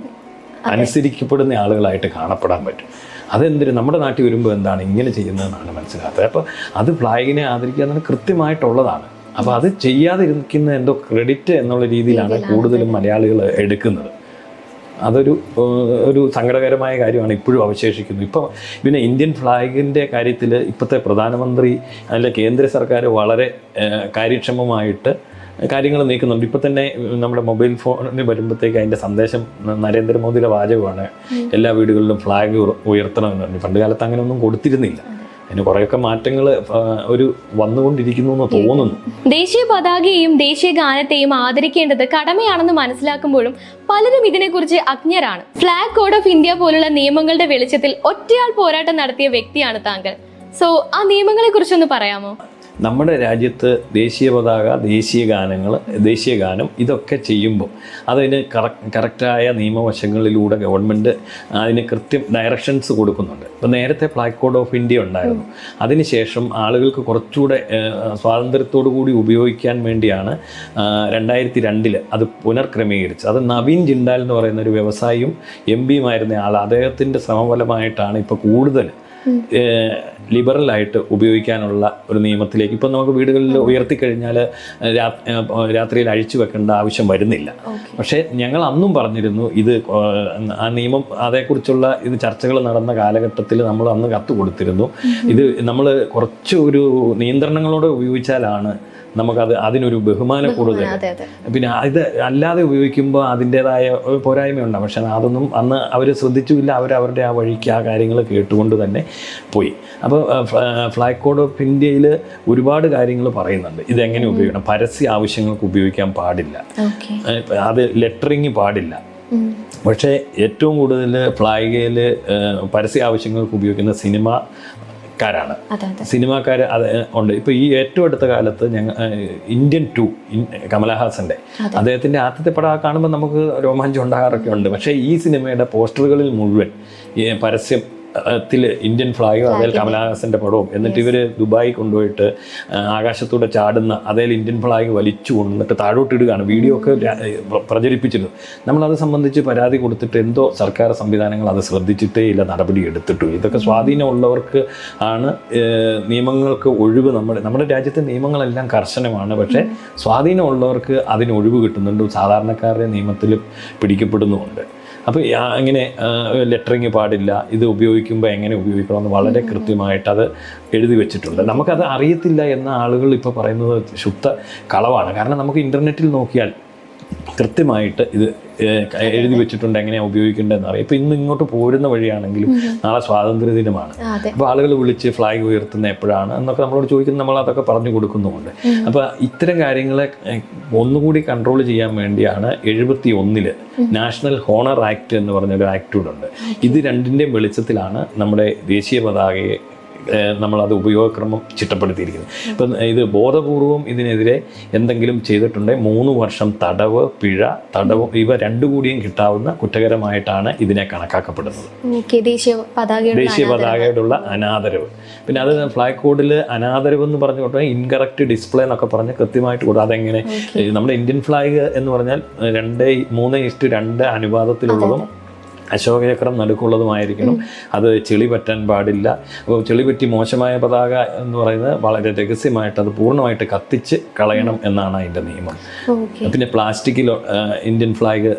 അനുസരിക്കപ്പെടുന്ന ആളുകളായിട്ട് കാണപ്പെടാൻ പറ്റും. അതെന്തിനും നമ്മുടെ നാട്ടിൽ വരുമ്പോൾ എന്താണ് ഇങ്ങനെ ചെയ്യുന്നതെന്നാണ് മനസ്സിലാത്തത്. അപ്പോൾ അത് ഫ്ലാഗിനെ ആദരിക്കുക എന്നത് കൃത്യമായിട്ടുള്ളതാണ്. അപ്പോൾ അത് ചെയ്യാതിരിക്കുന്ന എന്തോ ക്രെഡിറ്റ് എന്നുള്ള രീതിയിലാണ് കൂടുതലും മലയാളികൾ എടുക്കുന്നത്. അതൊരു സങ്കടകരമായ കാര്യമാണ് ഇപ്പോഴും അവശേഷിക്കുന്നത്. പിന്നെ ഇന്ത്യൻ ഫ്ലാഗിൻ്റെ കാര്യത്തിൽ ഇപ്പോഴത്തെ പ്രധാനമന്ത്രി അല്ല കേന്ദ്ര സർക്കാർ വളരെ കാര്യക്ഷമമായിട്ട് കാര്യങ്ങൾ നീക്കുന്നുണ്ട്. ഇപ്പം തന്നെ നമ്മുടെ മൊബൈൽ ഫോണിൽ വരുമ്പോഴത്തേക്ക് അതിൻ്റെ സന്ദേശം നരേന്ദ്രമോദിയുടെ വാചകമാണ്, എല്ലാ വീടുകളിലും ഫ്ലാഗ് ഉയർത്തണമെന്ന് പറഞ്ഞു. പണ്ട് കാലത്ത് അങ്ങനെ ഒന്നും കൊടുത്തിരുന്നില്ല. അതിന് കുറേയൊക്കെ മാറ്റങ്ങൾ വന്നുകൊണ്ടിരിക്കുന്നു എന്ന് തോന്നുന്നു. ദേശീയ പതാകയെയും ദേശീയ ഗാനത്തെയും ആദരിക്കേണ്ടത് കടമയാണെന്ന് മനസ്സിലാക്കുമ്പോഴും പലരും ഇതിനെക്കുറിച്ച് അജ്ഞരാണ്. ഫ്ലാഗ് കോഡ് ഓഫ് ഇന്ത്യ പോലുള്ള നിയമങ്ങളുടെ വെളിച്ചത്തിൽ ഒറ്റയാൾ പോരാട്ടം നടത്തിയ വ്യക്തിയാണ് താങ്കൾ. സോ ആ നിയമങ്ങളെ കുറിച്ചൊന്ന് പറയാമോ? നമ്മുടെ രാജ്യത്ത് ദേശീയ പതാക, ദേശീയ ഗാനം ഇതൊക്കെ ചെയ്യുമ്പോൾ അതിന് കറക്റ്റായ നിയമവശങ്ങളിലൂടെ ഗവൺമെൻറ് അതിന് കൃത്യം ഡയറക്ഷൻസ് കൊടുക്കുന്നുണ്ട്. ഇപ്പോൾ നേരത്തെ ഫ്ലാഗ് കോഡ് ഓഫ് ഇന്ത്യ ഉണ്ടായിരുന്നു. അതിനുശേഷം ആളുകൾക്ക് കുറച്ചുകൂടെ സ്വാതന്ത്ര്യത്തോടു കൂടി ഉപയോഗിക്കാൻ വേണ്ടിയാണ് 2002 അത് പുനർക്രമീകരിച്ചത്. അത് നവീൻ ജിണ്ടാൽ എന്ന് പറയുന്ന ഒരു വ്യവസായിയും MP-യുമായിരുന്ന ആൾ, അദ്ദേഹത്തിൻ്റെ ശ്രമഫലമായിട്ടാണ് ഇപ്പോൾ കൂടുതൽ ലിബറലായിട്ട് ഉപയോഗിക്കാനുള്ള ഒരു നിയമത്തിലേക്ക്. ഇപ്പം നമുക്ക് വീടുകളിൽ ഉയർത്തിക്കഴിഞ്ഞാൽ രാത്രിയിൽ അഴിച്ചു വെക്കേണ്ട ആവശ്യം വരുന്നില്ല. പക്ഷേ ഞങ്ങൾ അന്നും പറഞ്ഞിരുന്നു ആ നിയമം അതേക്കുറിച്ചുള്ള ചർച്ചകൾ നടന്ന കാലഘട്ടത്തിൽ നമ്മൾ അന്ന് കത്ത് കൊടുത്തിരുന്നു. ഇത് നമ്മൾ കുറച്ച് ഒരു നിയന്ത്രണങ്ങളോടെ ഉപയോഗിച്ചാലാണ് അതിനൊരു ബഹുമാനം കൂടുതൽ. പിന്നെ ഇത് അല്ലാതെ ഉപയോഗിക്കുമ്പോൾ അതിൻ്റെതായ പോരായ്മയുണ്ടാകും. പക്ഷെ അതൊന്നും അന്ന് അവർ ശ്രദ്ധിച്ചുമില്ല. അവരുടെ ആ വഴിക്ക് ആ കാര്യങ്ങൾ കേട്ടുകൊണ്ട് തന്നെ പോയി. അപ്പോൾ ഫ്ലാഗ് കോഡ് ഓഫ് ഇന്ത്യയിൽ ഒരുപാട് കാര്യങ്ങൾ പറയുന്നുണ്ട്. ഇതെങ്ങനെ ഉപയോഗിക്കണം. പരസ്യ ആവശ്യങ്ങൾക്ക് ഉപയോഗിക്കാൻ പാടില്ല, അത് ലെറ്ററിങ് പാടില്ല. പക്ഷേ ഏറ്റവും കൂടുതൽ ഫ്ലാഗിൽ പരസ്യ ആവശ്യങ്ങൾക്ക് ഉപയോഗിക്കുന്ന സിനിമാക്കാർ അത് ഉണ്ട്. ഇപ്പോൾ ഈ ഏറ്റവും അടുത്ത കാലത്ത് ഇന്ത്യൻ 2 കമലഹാസൻ്റെ അദ്ദേഹത്തിൻ്റെ ആദ്യത്തെ പടം കാണുമ്പോൾ നമുക്ക് രോമാഞ്ചം ഉണ്ടാകാറൊക്കെ ഉണ്ട്. പക്ഷേ ഈ സിനിമയുടെ പോസ്റ്ററുകളിൽ മുഴുവൻ പരസ്യം ഇന്ത്യൻ ഫ്ലാഗും അതേ കമലഹാസന്റെ പടവും എന്നിട്ട് ഇവര് ദുബായി കൊണ്ടുപോയിട്ട് ആകാശത്തൂടെ ചാടുന്ന അതേ ഇന്ത്യൻ ഫ്ലാഗ് വലിച്ചു കൊണ്ടിട്ട് താഴോട്ട് ഇടുകയാണ്. വീഡിയോ ഒക്കെ പ്രചരിപ്പിച്ചിരുന്നു. നമ്മളത് സംബന്ധിച്ച് പരാതി കൊടുത്തിട്ട് എന്തോ സർക്കാർ സംവിധാനങ്ങൾ അത് ശ്രദ്ധിച്ചിട്ടേ ഇല്ല, നടപടി എടുത്തിട്ടു. ഇതൊക്കെ സ്വാധീനമുള്ളവർക്ക് ആണ് നിയമങ്ങൾക്ക് ഒഴിവ്. നമ്മുടെ രാജ്യത്തെ നിയമങ്ങളെല്ലാം കർശനമാണ്, പക്ഷേ സ്വാധീനമുള്ളവർക്ക് അതിന് ഒഴിവ് കിട്ടുന്നുണ്ട്, സാധാരണക്കാരുടെ നിയമത്തിൽ പിടിക്കപ്പെടുന്നുമുണ്ട്. അപ്പോൾ അങ്ങനെ ലെറ്ററിങ് പാടില്ല, ഇത് ഉപയോഗിക്കുമ്പോൾ എങ്ങനെ ഉപയോഗിക്കണമെന്ന് വളരെ കൃത്യമായിട്ട് അത് എഴുതി വെച്ചിട്ടുണ്ട്. നമുക്കത് അറിയത്തില്ല എന്ന ആളുകൾ ഇപ്പോൾ പറയുന്നത് ശുദ്ധ കളവാണ്. കാരണം നമുക്ക് ഇൻ്റർനെറ്റിൽ നോക്കിയാൽ കൃത്യമായിട്ട് ഇത് എഴുതി വെച്ചിട്ടുണ്ട് എങ്ങനെയാണ് ഉപയോഗിക്കേണ്ടതെന്ന് അറിയാം. ഇപ്പോൾ ഇന്ന് ഇങ്ങോട്ട് പോരുന്ന വഴിയാണെങ്കിലും നാളെ സ്വാതന്ത്ര്യ ദിനമാണ്. അപ്പോൾ ആളുകൾ വിളിച്ച് ഫ്ലാഗ് ഉയർത്തുന്ന എപ്പോഴാണ് എന്നൊക്കെ നമ്മളോട് ചോദിക്കുന്നത്, നമ്മൾ അതൊക്കെ പറഞ്ഞു കൊടുക്കുന്നുമുണ്ട്. അപ്പോൾ ഇത്തരം കാര്യങ്ങളെ ഒന്നുകൂടി കൺട്രോൾ ചെയ്യാൻ വേണ്ടിയാണ് 71 നാഷണൽ ഹോണർ ആക്ട് എന്ന് പറഞ്ഞൊരു ആക്ട് കൂടെ ഉണ്ട്. ഇത് രണ്ടിൻ്റെയും വെളിച്ചത്തിലാണ് നമ്മുടെ ദേശീയ പതാകയെ നമ്മളത് ഉപയോഗക്രമം ചിട്ടപ്പെടുത്തിയിരിക്കുന്നത്. ഇപ്പം ഇത് ബോധപൂർവം ഇതിനെതിരെ എന്തെങ്കിലും ചെയ്തിട്ടുണ്ടെങ്കിൽ 3 വർഷം തടവ്, പിഴ, ഇവ രണ്ടു കൂടിയും കിട്ടാവുന്ന കുറ്റകരമായിട്ടാണ് ഇതിനെ കണക്കാക്കപ്പെടുന്നത്. ദേശീയ പതാകയോടുള്ള അനാദരവ്. പിന്നെ അത് ഫ്ലാഗ് കോഡിൽ അനാദരവ് എന്ന് പറഞ്ഞു കൊടുത്താൽ ഇൻകറക്റ്റ് ഡിസ്പ്ലേ എന്നൊക്കെ പറഞ്ഞ് കൃത്യമായിട്ട് കൊടുക്കും. അതെങ്ങനെ നമ്മുടെ ഇന്ത്യൻ ഫ്ലാഗ് എന്ന് പറഞ്ഞാൽ 2:3:2 അനുപാതത്തിലുള്ളതും അശോകചക്രം നടുക്കുള്ളതുമായിരിക്കണം. അത് ചെളി പറ്റാൻ പാടില്ല. അപ്പോൾ ചെളി പറ്റി മോശമായ പതാക എന്ന് പറയുന്നത് വളരെ രഹസ്യമായിട്ട് അത് പൂർണ്ണമായിട്ട് കത്തിച്ച് കളയണം എന്നാണ് അതിൻ്റെ നിയമം. പിന്നെ പ്ലാസ്റ്റിക്കിൽ ഇന്ത്യൻ ഫ്ലാഗ്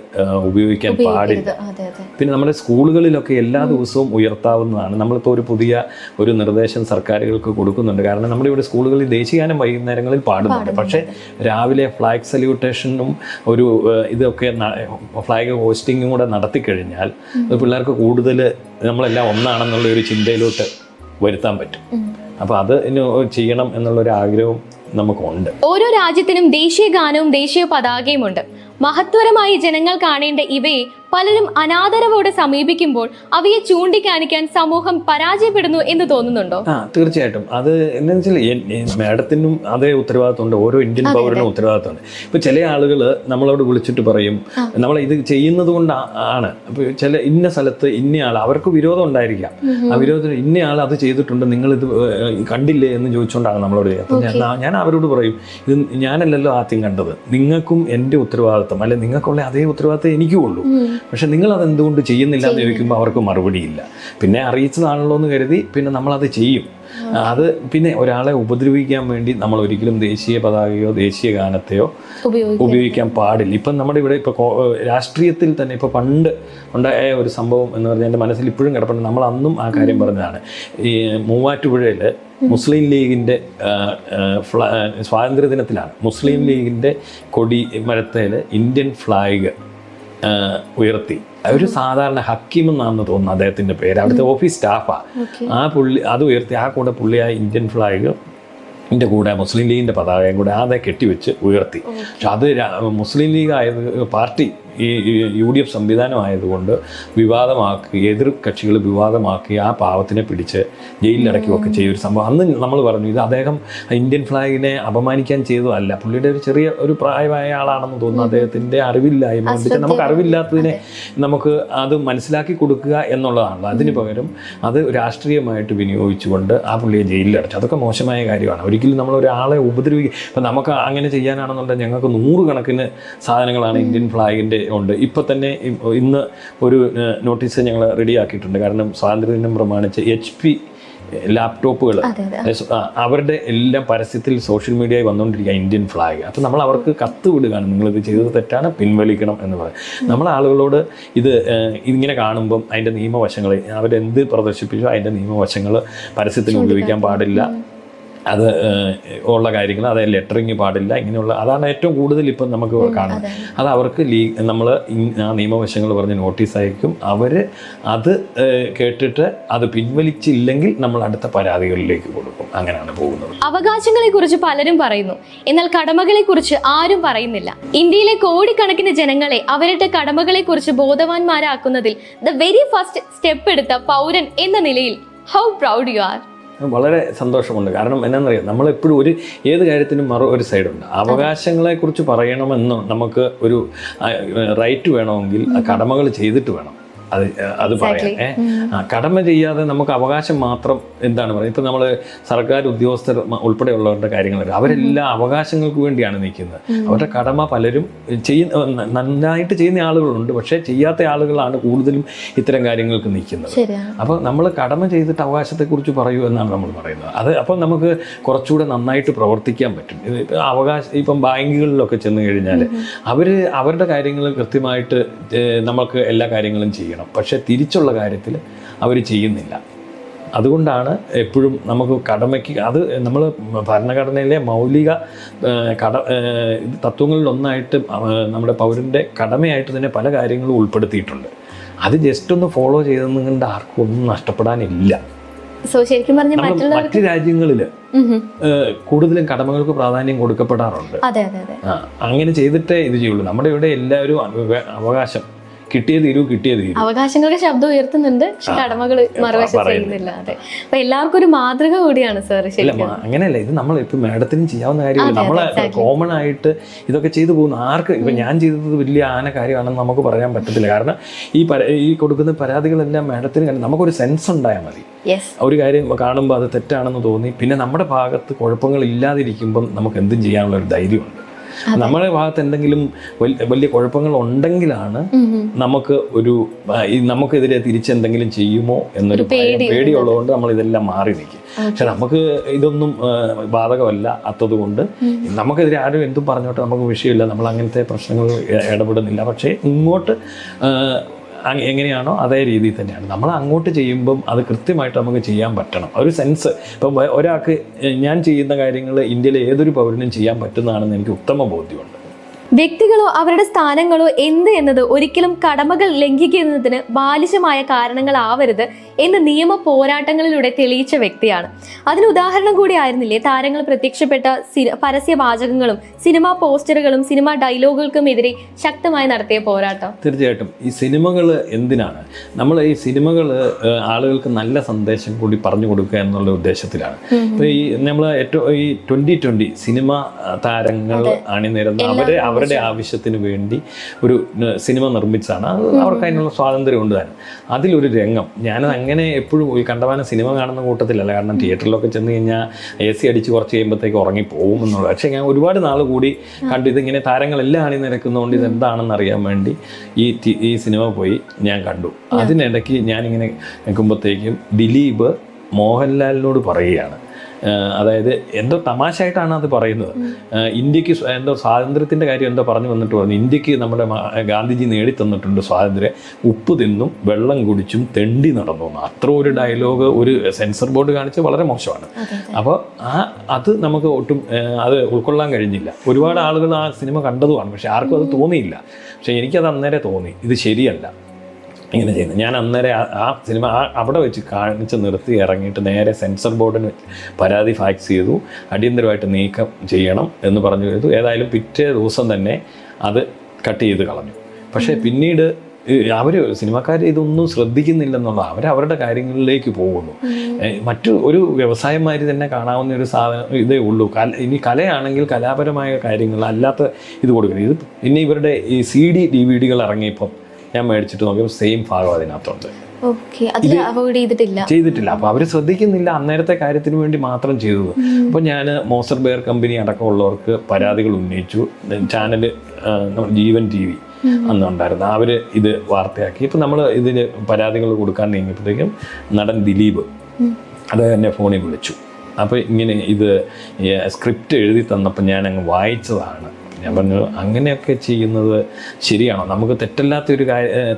ഉപയോഗിക്കാൻ പാടില്ല. പിന്നെ നമ്മുടെ സ്കൂളുകളിലൊക്കെ എല്ലാ ദിവസവും ഉയർത്താവുന്നതാണ്. നമ്മളിപ്പോൾ ഒരു നിർദ്ദേശം സർക്കാരുകൾക്ക് കൊടുക്കുന്നുണ്ട്. കാരണം നമ്മുടെ ഇവിടെ സ്കൂളുകളിൽ ദേശീയഗാനം വൈകുന്നേരങ്ങളിൽ പാടുന്നുണ്ട്. പക്ഷേ രാവിലെ ഫ്ലാഗ് സല്യൂട്ടേഷനും ഇതൊക്കെ ഫ്ലാഗ് ഹോസ്റ്റിങ്ങും കൂടെ നടത്തിക്കഴിഞ്ഞാൽ പിള്ളേർക്ക് കൂടുതൽ നമ്മളെല്ലാം ഒന്നാണെന്നുള്ള ഒരു ചിന്തയിലോട്ട് വരുത്താൻ പറ്റും. അപ്പോൾ അത് ചെയ്യണം എന്നുള്ളൊരു ആഗ്രഹവും നമുക്കുണ്ട്. ഓരോ രാജ്യത്തിനും ദേശീയ ഗാനവും ദേശീയ പതാകയും ഉണ്ട്. മഹത്വരമായി ജനങ്ങൾ കാണേണ്ട ഇവയെ പലരും അനാദരവോടെ സമീപിക്കുമ്പോൾ അവയെ ചൂണ്ടിക്കാണിക്കാൻ സമൂഹം പരാജയപ്പെടുന്നു എന്ന് തോന്നുന്നുണ്ടോ? തീർച്ചയായിട്ടും. അത് എന്താണെന്ന് വെച്ചാൽ മാഡത്തിനും അതേ ഉത്തരവാദിത്തമുണ്ട്, ഓരോ ഇന്ത്യൻ പൗരനും ഉത്തരവാദിത്തമുണ്ട്. ഇപ്പൊ ചില ആളുകൾ നമ്മളോട് വിളിച്ചിട്ട് പറയും നമ്മൾ ഇത് ചെയ്യുന്നത് കൊണ്ടാണ്. അപ്പോൾ ചില ഇന്ന സ്ഥലത്ത് ഇന്നയാൾ, അവർക്ക് വിരോധം ഉണ്ടായിരിക്കാം, ആ വിരോധം ഇന്നയാൾ അത് ചെയ്തിട്ടുണ്ട്, നിങ്ങളിത് കണ്ടില്ലേ എന്ന് ചോദിച്ചുകൊണ്ടാണ് നമ്മളോട്. അപ്പം ഞാൻ അവരോട് പറയും, ഇത് ഞാനല്ലല്ലോ ആദ്യം കണ്ടത്, നിങ്ങൾക്കും എൻ്റെ ഉത്തരവാദിത്തം അല്ലെ നിങ്ങൾക്കുള്ള അതേ ഉത്തരവാദിത്തം എനിക്കും ഉള്ളൂ. പക്ഷെ നിങ്ങൾ അതെന്തുകൊണ്ട് ചെയ്യുന്നില്ല എന്ന് ചോദിക്കുമ്പോൾ അവർക്ക് മറുപടിയില്ല. പിന്നെ അറിയിച്ചതാണല്ലോ എന്ന് കരുതി പിന്നെ നമ്മളത് ചെയ്യും. അത് പിന്നെ ഒരാളെ ഉപദ്രവിക്കാൻ വേണ്ടി നമ്മൾ ഒരിക്കലും ദേശീയ പതാകയോ ദേശീയ ഗാനത്തെയോ ഉപയോഗിക്കാൻ പാടില്ല. ഇപ്പം നമ്മുടെ ഇവിടെ ഇപ്പോൾ രാഷ്ട്രീയത്തിൽ തന്നെ ഇപ്പോൾ പണ്ട് ഉണ്ടായ ഒരു സംഭവം എന്ന് പറഞ്ഞാൽ എൻ്റെ മനസ്സിൽ ഇപ്പോഴും കിടപ്പുണ്ട്. നമ്മൾ അന്നും ആ കാര്യം പറഞ്ഞതാണ്. ഈ മൂവാറ്റുപുഴയിൽ മുസ്ലിം ലീഗിൻ്റെ സ്വാതന്ത്ര്യ ദിനത്തിലാണ് മുസ്ലിം ലീഗിൻ്റെ കൊടി മരത്തേൽ ഇന്ത്യൻ ഫ്ലാഗ് ഉയർത്തി. ഒരു സാധാരണ ഹക്കീം എന്നാണെന്ന് തോന്നുന്നു അദ്ദേഹത്തിൻ്റെ പേര്, അവിടുത്തെ ഓഫീസ് സ്റ്റാഫാണ്. ആ പുള്ളി അത് ഉയർത്തി, ആ കൂടെ പുള്ളി ആ ഇന്ത്യൻ ഫ്ലാഗ് ൻ്റെ കൂടെ മുസ്ലിം ലീഗിൻ്റെ പതാകയും കൂടെ അതെ കെട്ടിവെച്ച് ഉയർത്തി. പക്ഷെ അത് മുസ്ലിം ലീഗ് പാർട്ടി ഈ UDF സംവിധാനമായതുകൊണ്ട് വിവാദമാക്കി, എതിർ കക്ഷികൾ വിവാദമാക്കി ആ പാവത്തിനെ പിടിച്ച് ജയിലിലടക്കുകയൊക്കെ ചെയ്തൊരു സംഭവം. അന്ന് നമ്മൾ പറഞ്ഞു ഇത് അദ്ദേഹം ഇന്ത്യൻ ഫ്ലാഗിനെ അപമാനിക്കാൻ ചെയ്തതല്ല, പുള്ളിയുടെ ഒരു പ്രായമായ ആളാണെന്ന് തോന്നുന്നു, അദ്ദേഹത്തിൻ്റെ അറിവില്ലായ്മ. നമുക്ക് അറിവില്ലാത്തതിനെ നമുക്ക് അത് മനസ്സിലാക്കി കൊടുക്കുക എന്നുള്ളതാണല്ലോ. അതിന് പകരം അത് രാഷ്ട്രീയമായിട്ട് വിനിയോഗിച്ചുകൊണ്ട് ആ പുള്ളിയെ ജയിലിലടച്ചു. അതൊക്കെ മോശമായ കാര്യമാണ്. ഒരിക്കലും നമ്മൾ ഒരാളെ ഉപദ്രവിക്കുക. ഇപ്പം നമുക്ക് അങ്ങനെ ചെയ്യാനാണെന്നുണ്ടെങ്കിൽ ഞങ്ങൾക്ക് 100 കണക്കിന് സാധനങ്ങളാണ് ഇന്ത്യൻ ഫ്ലാഗിൻ്റെ ഉണ്ട്. ഇപ്പം തന്നെ ഇന്ന് ഒരു നോട്ടീസ് ഞങ്ങൾ റെഡിയാക്കിയിട്ടുണ്ട്. കാരണം സ്വാതന്ത്ര്യദിനം പ്രമാണിച്ച് HP ലാപ്ടോപ്പുകൾ അവരുടെ എല്ലാം പരസ്യത്തിൽ സോഷ്യൽ മീഡിയയിൽ വന്നുകൊണ്ടിരിക്കുക ഇന്ത്യൻ ഫ്ലാഗ്. അപ്പോൾ നമ്മൾ അവർക്ക് കത്ത് വിടുകയാണ്, നിങ്ങളിത് ചെയ്തത് തെറ്റാണ്, പിൻവലിക്കണം എന്ന് പറയും. നമ്മൾ ആളുകളോട് ഇങ്ങനെ കാണുമ്പം അതിൻ്റെ നിയമവശങ്ങൾ, അവരെന്ത് പ്രദർശിപ്പിച്ചോ അതിൻ്റെ നിയമവശങ്ങൾ പരസ്യത്തിൽ ഉപയോഗിക്കാൻ പാടില്ല, അത് ഉള്ള കാര്യങ്ങൾ, അതായത് ലെറ്ററിങ് പാടില്ല, ഇങ്ങനെയുള്ള അതാണ് ഏറ്റവും കൂടുതൽ ഇപ്പം നമുക്ക് കാണുന്നത്. അത് അവർക്ക് നമ്മൾ ആ നിയമവശങ്ങൾ പറഞ്ഞ് നോട്ടീസ് അയക്കും. അവർ അത് കേട്ടിട്ട് അത് പിൻവലിച്ചില്ലെങ്കിൽ നമ്മൾ അടുത്ത പരാതികളിലേക്ക് കൊടുക്കും. അങ്ങനെയാണ് പോകുന്നത്. അവകാശങ്ങളെ കുറിച്ച് പലരും പറയുന്നു, എന്നാൽ കടമകളെ കുറിച്ച് ആരും പറയുന്നില്ല. ഇന്ത്യയിലെ കോടിക്കണക്കിന് ജനങ്ങളെ അവരുടെ കടമകളെ കുറിച്ച് ബോധവാന്മാരാക്കുന്നതിൽ ദ വെരി ഫസ്റ്റ് സ്റ്റെപ്പ് എടുത്ത പൗരൻ എന്ന നിലയിൽ ഹൗ പ്രൗഡ് യു ആർ. വളരെ സന്തോഷമുണ്ട്. കാരണം എന്നാണെന്നറിയാം, നമ്മളെപ്പോഴും ഏത് കാര്യത്തിനും ഒരു സൈഡുണ്ട്. അവകാശങ്ങളെക്കുറിച്ച് പറയണമെന്ന് നമുക്ക് ഒരു റൈറ്റ് വേണമെങ്കിൽ കടമകൾ ചെയ്തിട്ട് വേണം. അത് പറയാം. കടമ ചെയ്യാതെ നമുക്ക് അവകാശം മാത്രം എന്താണ് പറയുക, ഇപ്പം നമ്മൾ സർക്കാർ ഉദ്യോഗസ്ഥർ ഉൾപ്പെടെയുള്ളവരുടെ കാര്യങ്ങൾ അവരെല്ലാം അവകാശങ്ങൾക്ക് വേണ്ടിയാണ് നിൽക്കുന്നത്. അവരുടെ കടമ പലരും നന്നായിട്ട് ചെയ്യുന്ന ആളുകളുണ്ട്, പക്ഷേ ചെയ്യാത്ത ആളുകളാണ് കൂടുതലും ഇത്തരം കാര്യങ്ങൾക്ക് നിൽക്കുന്നത്. അപ്പോൾ നമ്മൾ കടമ ചെയ്തിട്ട് അവകാശത്തെക്കുറിച്ച് പറയൂ എന്നാണ് നമ്മൾ പറയുന്നത്. അത് അപ്പം നമുക്ക് കുറച്ചുകൂടെ നന്നായിട്ട് പ്രവർത്തിക്കാൻ പറ്റും. ഇപ്പം ബാങ്കുകളിലൊക്കെ ചെന്ന് കഴിഞ്ഞാൽ അവരുടെ കാര്യങ്ങൾ കൃത്യമായിട്ട് നമുക്ക് എല്ലാ കാര്യങ്ങളും ചെയ്യണം, പക്ഷേ തിരിച്ചുള്ള കാര്യത്തിൽ അവർ ചെയ്യുന്നില്ല. അതുകൊണ്ടാണ് എപ്പോഴും നമുക്ക് കടമയ്ക്ക് അത് നമ്മൾ ഭരണഘടനയിലെ മൗലിക തത്വങ്ങളിലൊന്നായിട്ട് നമ്മുടെ പൗരൻ്റെ കടമയായിട്ട് തന്നെ പല കാര്യങ്ങളും ഉൾപ്പെടുത്തിയിട്ടുണ്ട്. അത് ജസ്റ്റ് ഒന്ന് ഫോളോ ചെയ്തെന്നുകൊണ്ട് ആർക്കും ഒന്നും നഷ്ടപ്പെടാനില്ല. ശരിക്കും പറഞ്ഞ മറ്റ് രാജ്യങ്ങളിൽ കൂടുതലും കടമകൾക്ക് പ്രാധാന്യം കൊടുക്കപ്പെടാറുണ്ട്. അങ്ങനെ ചെയ്തിട്ടേ ഇത് ചെയ്യുള്ളൂ. നമ്മുടെ ഇവിടെ എല്ലാവരും അവകാശം കിട്ടിയേ തീരൂ. അവകാശങ്ങൾക്ക് ശബ്ദം ഉയർത്തുന്നുണ്ട്, കടമകൾ മറുവശം ചെയ്യുന്നില്ല. അതെ, അപ്പൊ എല്ലാവർക്കും ഒരു മാതൃക കൂടിയാണ് സാർ. അങ്ങനെയല്ല, ഇത് നമ്മൾ ഇപ്പൊ മാഡത്തിനും ചെയ്യാവുന്ന കാര്യമില്ല. നമ്മളെ കോമൺ ആയിട്ട് ഇതൊക്കെ ചെയ്തു പോകുന്നു. ആർക്ക് ഇപ്പൊ ഞാൻ ചെയ്തത് വലിയ കാര്യമാണെന്ന് നമുക്ക് പറയാൻ പറ്റത്തില്ല. കാരണം ഈ കൊടുക്കുന്ന പരാതികളെല്ലാം മാഡത്തിന് നമുക്കൊരു സെൻസ് ഉണ്ടായാൽ മതി. ഒരു കാര്യം കാണുമ്പോൾ അത് തെറ്റാണെന്ന് തോന്നി, പിന്നെ നമ്മുടെ ഭാഗത്ത് കുഴപ്പങ്ങൾ ഇല്ലാതിരിക്കുമ്പം നമുക്ക് എന്തും ചെയ്യാനുള്ള ഒരു ധൈര്യമുണ്ട്. നമ്മുടെ ഭാഗത്ത് എന്തെങ്കിലും വലിയ കുഴപ്പങ്ങൾ ഉണ്ടെങ്കിലാണ് നമുക്ക് നമുക്കെതിരെ തിരിച്ചെന്തെങ്കിലും ചെയ്യുമോ എന്നൊരു പേടിയുള്ളതുകൊണ്ട് നമ്മൾ ഇതെല്ലാം മാറി നിൽക്കും. പക്ഷെ നമുക്ക് ഇതൊന്നും ബാധകമല്ല അത്തതുകൊണ്ട് നമുക്കെതിരെ ആരും എന്തും പറഞ്ഞോട്ടെ, നമുക്ക് വിഷയമില്ല. നമ്മൾ അങ്ങനത്തെ പ്രശ്നങ്ങൾ ഇടപെടുന്നില്ല. പക്ഷേ ഇങ്ങോട്ട് എങ്ങനെയാണോ അതേ രീതിയിൽ തന്നെയാണ് നമ്മൾ അങ്ങോട്ട് ചെയ്യുമ്പം അത് കൃത്യമായിട്ട് നമുക്ക് ചെയ്യാൻ പറ്റണം. ഒരു സെൻസ് ഇപ്പം ഒരാൾക്ക് ഞാൻ ചെയ്യുന്ന കാര്യങ്ങൾ ഇന്ത്യയിലെ ഏതൊരു പൗരനും ചെയ്യാൻ പറ്റുന്നതാണെന്ന് എനിക്ക് ഉത്തമ ബോധ്യമുണ്ട്. വ്യക്തികളോ അവരുടെ സ്ഥാനങ്ങളോ എന്ത് എന്നത് ഒരിക്കലും കടമകൾ ലംഘിക്കുന്നതിന് ബാലിശമായ കാരണങ്ങളാവരുത് എന്ന് നിയമ പോരാട്ടങ്ങളിലൂടെ തെളിയിച്ച വ്യക്തിയാണ്. അതിന് ഉദാഹരണം കൂടി ആയിരുന്നില്ലേ താരങ്ങൾ പ്രത്യക്ഷപ്പെട്ട പരസ്യവാചകങ്ങളും സിനിമാ പോസ്റ്ററുകളും സിനിമാ ഡയലോഗുകൾക്കും എതിരെ ശക്തമായി നടത്തിയ പോരാട്ടം? തീർച്ചയായിട്ടും ഈ സിനിമകൾ എന്തിനാണ് നമ്മൾ ഈ സിനിമകൾ ആളുകൾക്ക് നല്ല സന്ദേശം കൂടി പറഞ്ഞു കൊടുക്കുക എന്നുള്ള ഉദ്ദേശത്തിലാണ്. ഇപ്പോൾ ഈ നമ്മൾ ഏറ്റവും ഈ 2020 സിനിമ താരങ്ങൾ അണിനിരന്ന് അവരുടെ ആവശ്യത്തിന് വേണ്ടി ഒരു സിനിമ നിർമ്മിച്ചാണ്. അത് അവർക്ക് അതിനുള്ള സ്വാതന്ത്ര്യം ഉണ്ട് തന്നെ. അതിലൊരു രംഗം ഞാനത് അങ്ങനെ എപ്പോഴും ഈ കണ്ടമാനം സിനിമ കാണുന്ന കൂട്ടത്തിലല്ല. കാരണം തിയേറ്ററിലൊക്കെ ചെന്ന് കഴിഞ്ഞാൽ AC അടിച്ച് കുറച്ച് കഴിയുമ്പോഴത്തേക്ക് ഉറങ്ങിപ്പോകും എന്നുള്ളത്. പക്ഷേ ഞാൻ ഒരുപാട് നാൾ കൂടി കണ്ടു ഇതിങ്ങനെ താരങ്ങളെല്ലാം അണിനിരക്കുന്നതുകൊണ്ട് ഇതെന്താണെന്ന് അറിയാൻ വേണ്ടി ഈ സിനിമ പോയി ഞാൻ കണ്ടു. അതിനിടയ്ക്ക് ഞാനിങ്ങനെ നിൽക്കുമ്പോഴത്തേക്കും ദിലീപ് മോഹൻലാലിനോട് പറയുകയാണ്, അതായത് എന്തോ തമാശയായിട്ടാണ് അത് പറയുന്നത്. ഇന്ത്യക്ക് എന്തോ സ്വാതന്ത്ര്യത്തിൻ്റെ കാര്യം എന്തോ പറഞ്ഞു പറഞ്ഞു ഇന്ത്യക്ക് നമ്മുടെ ഗാന്ധിജി നേടിത്തന്നിട്ടുണ്ട് സ്വാതന്ത്ര്യം, ഉപ്പ് തിന്നും വെള്ളം കുടിച്ചും തെണ്ടി നടന്നു. അത്ര ഒരു ഡയലോഗ് ഒരു സെൻസർ ബോർഡ് കാണിച്ച് വളരെ മോശമാണ്. അപ്പോൾ അത് നമുക്ക് ഒട്ടും അത് ഉൾക്കൊള്ളാൻ കഴിഞ്ഞില്ല. ഒരുപാട് ആളുകൾ ആ സിനിമ കണ്ടതുമാണ്, പക്ഷെ ആർക്കും അത് തോന്നിയില്ല. പക്ഷെ എനിക്കത് അന്നേരം തോന്നി ഇത് ശരിയല്ല ഇങ്ങനെ ചെയ്യുന്നത്. ഞാൻ അന്നേരം ആ സിനിമ അവിടെ വെച്ച് കാണിച്ച് നിർത്തി ഇറങ്ങിയിട്ട് നേരെ സെൻസർ ബോർഡിന് പരാതി ഫാക്സ് ചെയ്തു, അടിയന്തരമായിട്ട് നീക്കം ചെയ്യണം എന്ന് പറഞ്ഞു ചെയ്തു. ഏതായാലും പിറ്റേ ദിവസം തന്നെ അത് കട്ട് ചെയ്ത് കളഞ്ഞു. പക്ഷേ പിന്നീട് അവർ സിനിമക്കാർ ഇതൊന്നും ശ്രദ്ധിക്കുന്നില്ലെന്നുള്ള അവരുടെ കാര്യങ്ങളിലേക്ക് പോകുന്നു. മറ്റു ഒരു വ്യവസായന്മാർ തന്നെ കാണാവുന്ന ഒരു സാധനം ഇതേ ഉള്ളൂ. ഇനി കലയാണെങ്കിൽ കലാപരമായ കാര്യങ്ങൾ അല്ലാത്ത ഇത് കൊടുക്കുന്നത്. ഇത് പിന്നെ ഇവരുടെ ഈ CD DVD ഇറങ്ങിയപ്പം ഞാൻ മേടിച്ചിട്ട് നോക്കിയപ്പോൾ സെയിം ഭാഗം അതിനകത്തുണ്ട്. ചെയ്തിട്ടില്ല. അപ്പോൾ അവർ ശ്രദ്ധിക്കുന്നില്ല, അന്നേരത്തെ കാര്യത്തിന് വേണ്ടി മാത്രം ചെയ്തത്. അപ്പോൾ ഞാൻ മോസർ ബെയർ കമ്പനി അടക്കമുള്ളവർക്ക് പരാതികൾ ഉന്നയിച്ചു. ചാനൽ ജീവൻ TV അന്നുണ്ടായിരുന്നു, അവർ ഇത് വാർത്തയാക്കി. ഇപ്പം നമ്മൾ ഇതിന് പരാതികൾ കൊടുക്കാൻ നീങ്ങിയപ്പോഴത്തേക്കും നടൻ ദിലീപ് അത് എന്നെ ഫോണിൽ വിളിച്ചു. അപ്പോൾ ഇങ്ങനെ ഇത് സ്ക്രിപ്റ്റ് എഴുതി തന്നപ്പോൾ ഞാൻ അങ്ങ് വായിച്ചതാണ്. ഞാൻ പറഞ്ഞു അങ്ങനെയൊക്കെ ചെയ്യുന്നത് ശരിയാണോ? നമുക്ക് തെറ്റല്ലാത്തൊരു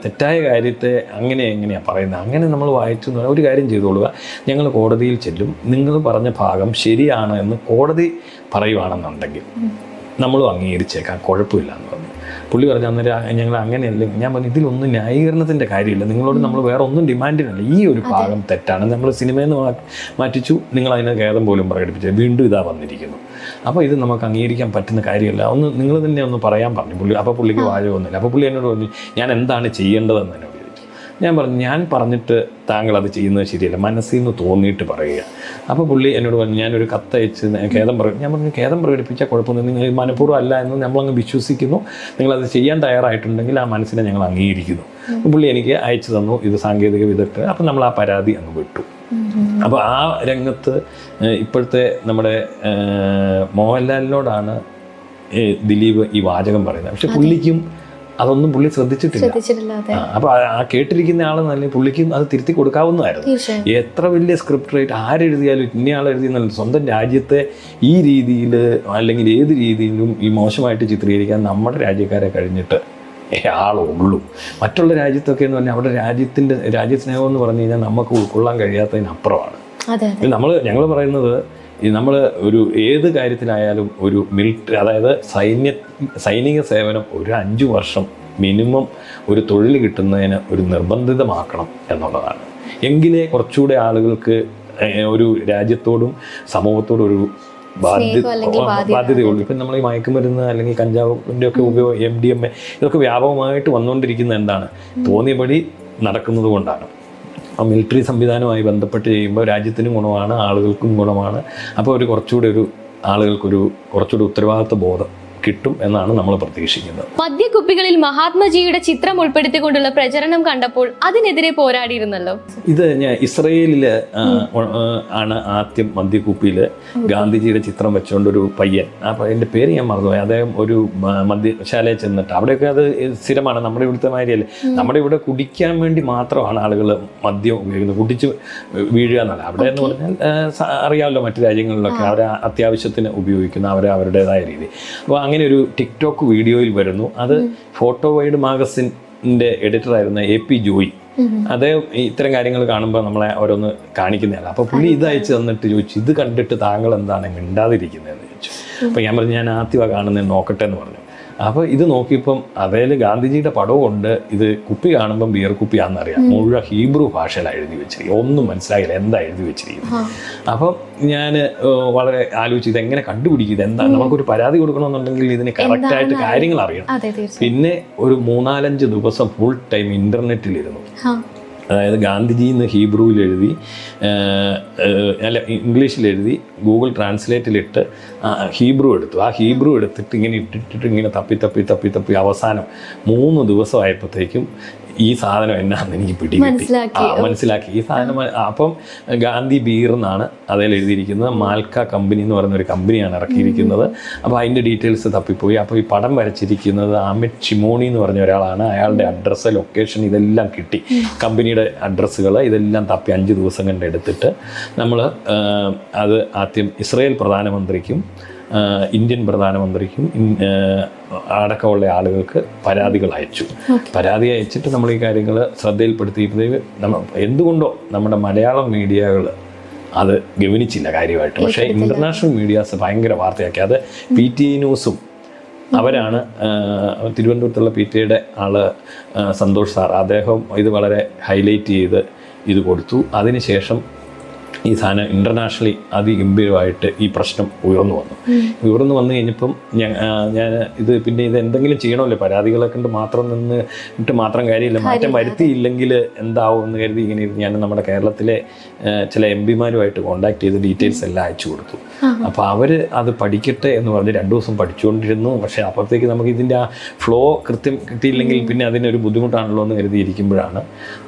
തെറ്റായ കാര്യത്തെ എങ്ങനെയാണ് പറയുന്നത്? അങ്ങനെ നമ്മൾ വായിച്ചു ഒരു കാര്യം ചെയ്തോളുക, ഞങ്ങൾ കോടതിയിൽ ചെല്ലും, നിങ്ങൾ പറഞ്ഞ ഭാഗം ശരിയാണ് എന്ന് കോടതി പറയുവാണെന്നുണ്ടെങ്കിൽ നമ്മളും അംഗീകരിച്ചേക്കാം, കുഴപ്പമില്ല എന്ന് പറഞ്ഞു. പുള്ളി പറഞ്ഞു അന്നേരം ഞങ്ങൾ അങ്ങനെയല്ല. ഞാൻ പറഞ്ഞു ഇതിലൊന്നും ന്യായീകരണത്തിൻ്റെ കാര്യമില്ല, നിങ്ങളോട് നമ്മൾ വേറെ ഒന്നും ഡിമാൻഡിനല്ല, ഈ ഒരു ഭാഗം തെറ്റാണ്, നമ്മൾ സിനിമയിൽ നിന്ന് മാറ്റിച്ചു, നിങ്ങൾ അതിന് ഖേദം പോലും പ്രകടിപ്പിച്ചത്, വീണ്ടും ഇതാ വന്നിരിക്കുന്നു. അപ്പോൾ ഇത് നമുക്ക് അംഗീകരിക്കാൻ പറ്റുന്ന കാര്യമല്ല, നിങ്ങൾ തന്നെ ഒന്ന് പറയാൻ പറഞ്ഞു പുള്ളി. അപ്പോൾ പുള്ളിക്ക് വാചകമൊന്നുമില്ല. അപ്പോൾ പുള്ളി എന്നോട് പറഞ്ഞു ഞാൻ എന്താണ് ചെയ്യേണ്ടതെന്ന് എന്നോട് ചോദിച്ചു. ഞാൻ പറഞ്ഞു ഞാൻ പറഞ്ഞിട്ട് താങ്കൾ അത് ചെയ്യുന്നത് ശരിയല്ല, മനസ്സിൽ നിന്ന് തോന്നിയിട്ട് പറയുക. അപ്പോൾ പുള്ളി എന്നോട് പറഞ്ഞു ഞാനൊരു കത്തയച്ച് ഖേദം ഞാൻ പറഞ്ഞു ഖേദം പ്രകടിപ്പിച്ചാൽ കുഴപ്പമൊന്നും, നിങ്ങൾ മനഃപൂർവ്വം അല്ല എന്ന് നമ്മളങ്ങ് വിശ്വസിക്കുന്നു, നിങ്ങളത് ചെയ്യാൻ തയ്യാറായിട്ടുണ്ടെങ്കിൽ ആ മനസ്സിനെ ഞങ്ങൾ അംഗീകരിക്കുന്നു. പുള്ളി എനിക്ക് അയച്ചു തന്നു, ഇത് സാങ്കേതിക വിദഗ്ധർ. അപ്പം നമ്മൾ ആ പരാതി അങ്ങ് വിട്ടു. അപ്പോൾ ആ രംഗത്ത് ഇപ്പോഴത്തെ നമ്മുടെ മോഹൻലാലിനോടാണ് ദിലീപ് ഈ വാചകം പറയുന്നത്. പക്ഷെ പുള്ളിക്കും അതൊന്നും പുള്ളി ശ്രദ്ധിച്ചിട്ടില്ല. അപ്പോൾ ആ കേട്ടിരിക്കുന്ന ആളെന്നല്ലേ പുള്ളിക്കും അത് തിരുത്തി കൊടുക്കാവുന്നതായിരുന്നു. എത്ര വലിയ സ്ക്രിപ്റ്റ് റൈറ്റ് ആരെഴുതിയാലും ഇന്നയാൾ എഴുതിയെന്നല്ല, സ്വന്തം രാജ്യത്തെ ഈ രീതിയിൽ അല്ലെങ്കിൽ ഏത് രീതിയിലും ഈ മോശമായിട്ട് ചിത്രീകരിക്കാൻ നമ്മുടെ രാജ്യക്കാരെ കഴിഞ്ഞിട്ട് ആളുള്ളൂ. മറ്റുള്ള രാജ്യത്തൊക്കെ എന്ന് പറഞ്ഞാൽ അവിടെ രാജ്യസ്നേഹം എന്ന് പറഞ്ഞു കഴിഞ്ഞാൽ നമുക്ക് ഉൾക്കൊള്ളാൻ കഴിയാത്തതിനപ്പുറമാണ്. ഞങ്ങൾ പറയുന്നത് നമ്മൾ ഒരു ഏത് കാര്യത്തിലായാലും ഒരു മിലിറ്ററി, അതായത് സൈനിക സേവനം ഒരു 5 വർഷം മിനിമം ഒരു തൊഴിൽ കിട്ടുന്നതിന് ഒരു നിർബന്ധിതമാക്കണം എന്നുള്ളതാണ്. എങ്കിലേ കുറച്ചുകൂടെ ആളുകൾക്ക് ഒരു രാജ്യത്തോടും സമൂഹത്തോടും ഒരു ബാധ്യതയുള്ളൂ. ഇപ്പം നമ്മൾ ഈ മയക്കുമരുന്ന് അല്ലെങ്കിൽ കഞ്ചാവിൻ്റെ ഒക്കെ ഉപയോഗം, MDMA ഇതൊക്കെ വ്യാപകമായിട്ട് വന്നുകൊണ്ടിരിക്കുന്നത് എന്താണ്? തോന്നിയപടി നടക്കുന്നത് കൊണ്ടാണ്. ആ മിലിറ്ററി സംവിധാനവുമായി ബന്ധപ്പെട്ട് ചെയ്യുമ്പോൾ രാജ്യത്തിനും ഗുണമാണ്, ആളുകൾക്കും ഗുണമാണ്. അപ്പോൾ ആളുകൾക്കൊരു കുറച്ചുകൂടി ഉത്തരവാദിത്വ ബോധം കിട്ടും എന്നാണ് നമ്മൾ പ്രതീക്ഷിക്കുന്നത്. മദ്യക്കുപ്പികളിൽ മഹാത്മജിയുടെ ചിത്രം ഉൾപ്പെടുത്തിക്കൊണ്ടുള്ള പ്രചരണം കണ്ടപ്പോൾ അതിനെതിരെ പോരാടിയിരുന്നല്ലോ. ഇത് ഇസ്രയേലിൽ ആണ് ആദ്യം മദ്യക്കുപ്പിയിൽ ഗാന്ധിജിയുടെ ചിത്രം വെച്ചുകൊണ്ടൊരു പയ്യൻ, ആ പയ്യൻ്റെ പേര് ഞാൻ മറന്നുപോയി, അദ്ദേഹം ഒരു മദ്യശാലയിൽ ചെന്നിട്ട്, അവിടെയൊക്കെ അത് സ്ഥിരമാണ്, നമ്മുടെ ഇവിടുത്തെ മാതിരിയല്ലേ. നമ്മുടെ ഇവിടെ കുടിക്കാൻ വേണ്ടി മാത്രമാണ് ആളുകൾ മദ്യം ഉപയോഗിക്കുന്നത്, കുടിച്ച് വീഴുക എന്നല്ല. അവിടെ എന്ന് പറഞ്ഞാൽ അറിയാമല്ലോ, മറ്റു രാജ്യങ്ങളിലൊക്കെ അവർ അത്യാവശ്യത്തിന് ഉപയോഗിക്കുന്ന അവരുടേതായ രീതി. അപ്പോൾ അങ്ങനെ ഒരു ടിക്ടോക്ക് വീഡിയോയിൽ വരുന്നു. അത് ഫോട്ടോ വൈഡ് മാഗസിൻ്റെ എഡിറ്ററായിരുന്ന AP ജോയി. അദ്ദേഹം ഇത്തരം കാര്യങ്ങൾ കാണുമ്പോൾ നമ്മളെ ഓരോന്ന് കാണിക്കുന്നതല്ല. അപ്പോൾ പുള്ളി ഇത് അയച്ചു തന്നിട്ട് ചോദിച്ചു, ഇത് കണ്ടിട്ട് താങ്കൾ എന്താണ് മിണ്ടാതിരിക്കുന്നതെന്ന് ചോദിച്ചു. അപ്പോൾ ഞാൻ പറഞ്ഞു ഞാൻ ആദ്യമാണ് കാണുന്നത്, നോക്കട്ടെ എന്ന് പറഞ്ഞു. അപ്പോൾ ഇത് നോക്കിയപ്പം അതിൽ ഗാന്ധിജിയുടെ പടവും ഉണ്ട്. ഇത് കുപ്പി കാണുമ്പം ബിയർ കുപ്പിയാണെന്നറിയാം. മുഴുവൻ ഹീബ്രു ഭാഷയിലാണ് എഴുതി വെച്ചിരിക്കുന്നത്. ഒന്നും മനസ്സിലായില്ല എന്താ എഴുതി വെച്ചിരിക്കുന്നത്. അപ്പം ഞാൻ വളരെ ആലോചിച്ച് ഇതെങ്ങനെ കണ്ടുപിടിക്കും, ഇതെന്താ, നമുക്കൊരു പരാതി കൊടുക്കണമെന്നുണ്ടെങ്കിൽ ഇതിന് കറക്റ്റായിട്ട് കാര്യങ്ങൾ അറിയണം. പിന്നെ ഒരു 3-4 ദിവസം ഫുൾ ടൈം ഇൻ്റർനെറ്റിലിരുന്നു. അതായത് ഗാന്ധിജി എന്ന് ഹീബ്രുവിൽ എഴുതി, അല്ല ഇംഗ്ലീഷിലെഴുതി, ഗൂഗിൾ ട്രാൻസ്ലേറ്റിലിട്ട് ഹീബ്രു എടുത്തു. ആ ഹീബ്രു എടുത്തിട്ട് ഇങ്ങനെ ഇങ്ങനെ തപ്പി അവസാനം 3 ദിവസമായപ്പോഴത്തേക്കും ഈ സാധനം എന്നാന്ന് എനിക്ക് മനസ്സിലാക്കി. ഈ സാധനം അപ്പം ഗാന്ധി ബീർ എന്നാണ് അതിൽ എഴുതിയിരിക്കുന്നത്. മാൽക്ക കമ്പനി എന്ന് പറയുന്ന ഒരു കമ്പനിയാണ് ഇറക്കിയിരിക്കുന്നത്. അപ്പോൾ അതിൻ്റെ ഡീറ്റെയിൽസ് തപ്പിപ്പോയി. അപ്പോൾ ഈ പടം വരച്ചിരിക്കുന്നത് അമിത് ഷിമോണി എന്ന് പറഞ്ഞ ഒരാളാണ്. അയാളുടെ അഡ്രസ്സ്, ലൊക്കേഷൻ ഇതെല്ലാം കിട്ടി, കമ്പനിയുടെ അഡ്രസ്സുകൾ ഇതെല്ലാം തപ്പി 5 ദിവസം കണ്ട് എടുത്തിട്ട് നമ്മൾ അത് ആദ്യം ഇസ്രയേൽ പ്രധാനമന്ത്രിക്കും ഇന്ത്യൻ പ്രധാനമന്ത്രിക്കും അടക്കമുള്ള ആളുകൾക്ക് പരാതികൾ അയച്ചു. പരാതി അയച്ചിട്ട് നമ്മൾ ഈ കാര്യങ്ങൾ ശ്രദ്ധയിൽപ്പെടുത്തിയപ്പോഴത്തേക്ക് എന്തുകൊണ്ടോ നമ്മുടെ മലയാളം മീഡിയകൾ അത് ഗവനിച്ചില്ല കാര്യമായിട്ട്. പക്ഷേ ഇൻ്റർനാഷണൽ മീഡിയാസ് ഭയങ്കര വാർത്തയാക്കി. അത് PTI ന്യൂസും അവരാണ്, തിരുവനന്തപുരത്തുള്ള PTIയുടെ ആള് സന്തോഷ് സാർ, അദ്ദേഹം ഇത് വളരെ ഹൈലൈറ്റ് ചെയ്ത് ഇത് കൊടുത്തു. അതിനുശേഷം ഈ സാധനം ഇൻ്റർനാഷണലി അതിഗംഭീരമായിട്ട് ഈ പ്രശ്നം ഉയർന്നു വന്നു കഴിഞ്ഞപ്പം ഞാൻ ഇത് പിന്നെ ഇത് എന്തെങ്കിലും ചെയ്യണമല്ലോ, പരാതികളെ കൊണ്ട് മാത്രം നിന്നിട്ട് മാത്രം കാര്യമില്ല, മാറ്റം വരുത്തിയില്ലെങ്കിൽ എന്താവും എന്ന് കരുതി ഇങ്ങനെ ഞാൻ നമ്മുടെ കേരളത്തിലെ ചില MP-മാരുമായിട്ട് കോൺടാക്ട് ചെയ്ത് ഡീറ്റെയിൽസ് എല്ലാം അയച്ചു കൊടുത്തു. അപ്പോൾ അവർ അത് പഠിക്കട്ടെ എന്ന് പറഞ്ഞ് 2 ദിവസം പഠിച്ചുകൊണ്ടിരുന്നു. പക്ഷേ അപ്പോഴത്തേക്ക് നമുക്ക് ഇതിൻ്റെ ആ ഫ്ലോ കൃത്യം കിട്ടിയില്ലെങ്കിൽ പിന്നെ അതിനൊരു ബുദ്ധിമുട്ടാണല്ലോ എന്ന് കരുതിയിരിക്കുമ്പോഴാണ്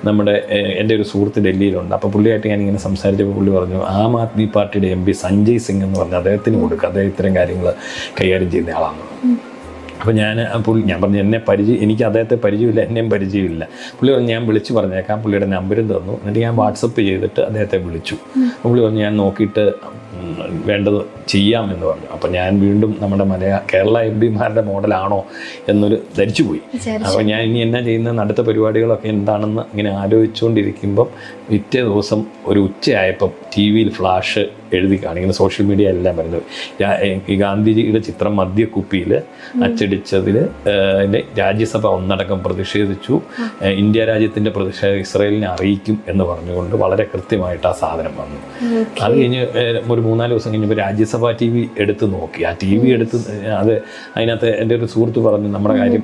നമ്മുടെ എൻ്റെ ഒരു സുഹൃത്ത് ഡൽഹിയിലുണ്ട്. അപ്പോൾ പുള്ളിയായിട്ട് ഞാനിങ്ങനെ സംസാരിച്ചപ്പോൾ പുള്ളി പറഞ്ഞു ആം ആദ്മി പാർട്ടിയുടെ MP സഞ്ജയ് സിംഗ് എന്ന് പറഞ്ഞ അദ്ദേഹത്തിന് കൊടുക്കുക, അദ്ദേഹം ഇത്തരം കാര്യങ്ങൾ കൈകാര്യം ചെയ്യുന്ന ആളാണ്. അപ്പോൾ ഞാൻ പറഞ്ഞു എനിക്ക് അദ്ദേഹത്തെ പരിചയമില്ല, എന്നെയും പരിചയമില്ല. പുള്ളി പറഞ്ഞു ഞാൻ വിളിച്ച് പറഞ്ഞേക്കാം, പുള്ളിയുടെ നമ്പരും തന്നു. എന്നിട്ട് ഞാൻ വാട്സപ്പ് ചെയ്തിട്ട് അദ്ദേഹത്തെ വിളിച്ചു. പുള്ളി പറഞ്ഞു ഞാൻ നോക്കിയിട്ട് വേണ്ടത് ചെയ്യാമെന്ന് പറഞ്ഞു. അപ്പോൾ ഞാൻ വീണ്ടും നമ്മുടെ കേരള MP-മാരുടെ മോഡലാണോ എന്നൊരു ധരിച്ചു പോയി. അപ്പോൾ ഞാൻ ഇനി എന്നാ ചെയ്യുന്ന അടുത്ത പരിപാടികളൊക്കെ എന്താണെന്ന് ഇങ്ങനെ ആലോചിച്ചുകൊണ്ടിരിക്കുമ്പം പിറ്റേ ദിവസം ഒരു ഉച്ചയായപ്പം TV-യിൽ ഫ്ലാഷ് എഴുതി കാണിക്കുന്ന സോഷ്യൽ മീഡിയ എല്ലാം വരുന്നത്. ഈ ഗാന്ധിജിയുടെ ചിത്രം മദ്യക്കുപ്പിയിൽ അച്ചടിച്ചതിൽ രാജ്യസഭ ഒന്നടക്കം പ്രതിഷേധിച്ചു. ഇന്ത്യ രാജ്യത്തിൻ്റെ പ്രതിഷേധം ഇസ്രായേലിനെ അറിയിക്കും എന്ന് പറഞ്ഞുകൊണ്ട് വളരെ കൃത്യമായിട്ട് ആ സാധനം വന്നു. അത് കഴിഞ്ഞ് ഒരു 3-4 ദിവസം കഴിഞ്ഞപ്പോൾ രാജ്യസഭ TV എടുത്ത് നോക്കി. ആ TV എടുത്ത് അത് അതിനകത്ത് എൻ്റെ ഒരു സുഹൃത്ത് പറഞ്ഞു നമ്മുടെ കാര്യം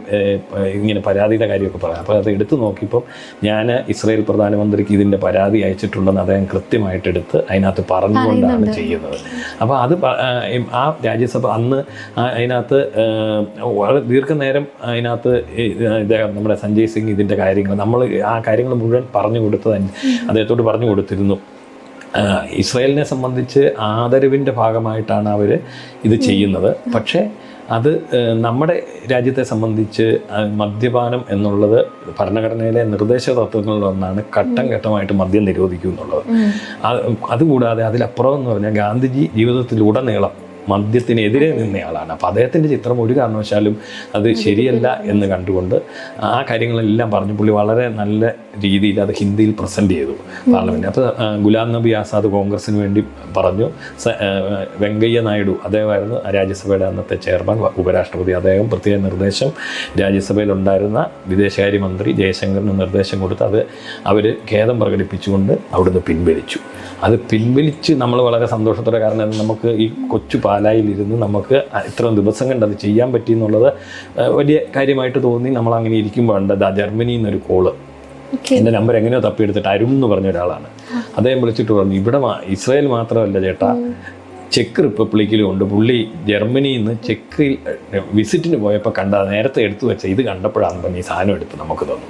ഇങ്ങനെ പരാതിയുടെ കാര്യമൊക്കെ പറയാം. അപ്പോൾ അത് എടുത്ത് നോക്കിയപ്പം ഞാൻ ഇസ്രായേൽ പ്രധാനമന്ത്രിക്ക് ഇതിൻ്റെ പരാതി അയച്ചിട്ടുണ്ടെന്ന് അദ്ദേഹം കൃത്യമായിട്ട് എടുത്ത് അതിനകത്ത് പറഞ്ഞുകൊണ്ടാണ് ചെയ്യുന്നത്. അപ്പോൾ അത് ആ രാജ്യസഭ അന്ന് അതിനകത്ത് വളരെ ദീർഘനേരം അതിനകത്ത് ഇദ്ദേഹം നമ്മുടെ സഞ്ജയ് സിംഗ് ഇതിൻ്റെ കാര്യങ്ങൾ നമ്മൾ ആ കാര്യങ്ങൾ മുഴുവൻ പറഞ്ഞു കൊടുത്തത് അദ്ദേഹത്തോട് പറഞ്ഞു കൊടുത്തിരുന്നു. ഇസ്രായേലിനെ സംബന്ധിച്ച് ആദരവിൻ്റെ ഭാഗമായിട്ടാണ് അവർ ഇത് ചെയ്യുന്നത്. പക്ഷേ അത് നമ്മുടെ രാജ്യത്തെ സംബന്ധിച്ച് മദ്യപാനം എന്നുള്ളത് ഭരണഘടനയിലെ നിർദ്ദേശ തത്വങ്ങളിലൊന്നാണ്. ഘട്ടം ഘട്ടമായിട്ട് മദ്യം നിരോധിക്കും എന്നുള്ളത്. അതുകൂടാതെ അതിലപ്പുറം എന്ന് പറഞ്ഞാൽ ഗാന്ധിജി ജീവിതത്തിലുടനീളം മദ്യത്തിനെതിരെ നിന്നയാളാണ്. അപ്പോൾ അദ്ദേഹത്തിൻ്റെ ചിത്രം ഒരു കാരണവശാലും അത് ശരിയല്ല എന്ന് കണ്ടുകൊണ്ട് ആ കാര്യങ്ങളെല്ലാം പറഞ്ഞു പുള്ളി വളരെ നല്ല രീതിയിൽ അത് ഹിന്ദിയിൽ പ്രസൻറ്റ് ചെയ്തു പാർലമെൻറ്റ്. അപ്പോൾ ഗുലാം നബി ആസാദ് കോൺഗ്രസിന് വേണ്ടി പറഞ്ഞു. വെങ്കയ്യ നായിഡു അദ്ദേഹമായിരുന്നു രാജ്യസഭയുടെ അന്നത്തെ ചെയർമാൻ, ഉപരാഷ്ട്രപതി. അദ്ദേഹം പ്രത്യേക നിർദ്ദേശം രാജ്യസഭയിലുണ്ടായിരുന്ന വിദേശകാര്യമന്ത്രി ജയശങ്കറിന് നിർദ്ദേശം കൊടുത്ത് അത് അവർ ഖേദം പ്രകടിപ്പിച്ചുകൊണ്ട് അവിടുന്ന് പിൻവലിച്ചു. അത് പിൻവലിച്ച് നമ്മൾ വളരെ സന്തോഷത്തോടെ, കാരണം നമുക്ക് ഈ കൊച്ചു പാലായിലിരുന്ന് നമുക്ക് ഇത്രയും ദിവസം കൊണ്ട് അത് ചെയ്യാൻ പറ്റി എന്നുള്ളത് വലിയ കാര്യമായിട്ട് തോന്നി. നമ്മളങ്ങനെ ഇരിക്കുമ്പോൾ ഉണ്ട് ജർമ്മനിയിൽ നിന്നൊരു കോള്. എൻ്റെ നമ്പർ എങ്ങനെയോ തപ്പിയെടുത്തിട്ട് അരുൺ എന്ന് പറഞ്ഞ ഒരാളാണ്. അദ്ദേഹം വിളിച്ചിട്ട് പറഞ്ഞു ഇവിടെ ഇസ്രായേൽ മാത്രമല്ല ചേട്ടാ, ചെക്ക് റിപ്പബ്ലിക്കിലും ഉണ്ട്. പുള്ളി ജർമ്മനിയിൽ നിന്ന് ചെക്കിൽ വിസിറ്റിന് പോയപ്പോൾ നേരത്തെ എടുത്തു വെച്ച ഇത് കണ്ടപ്പോഴാണ് പറഞ്ഞ് ഈ സാധനം എടുത്ത് നമുക്ക് തന്നു.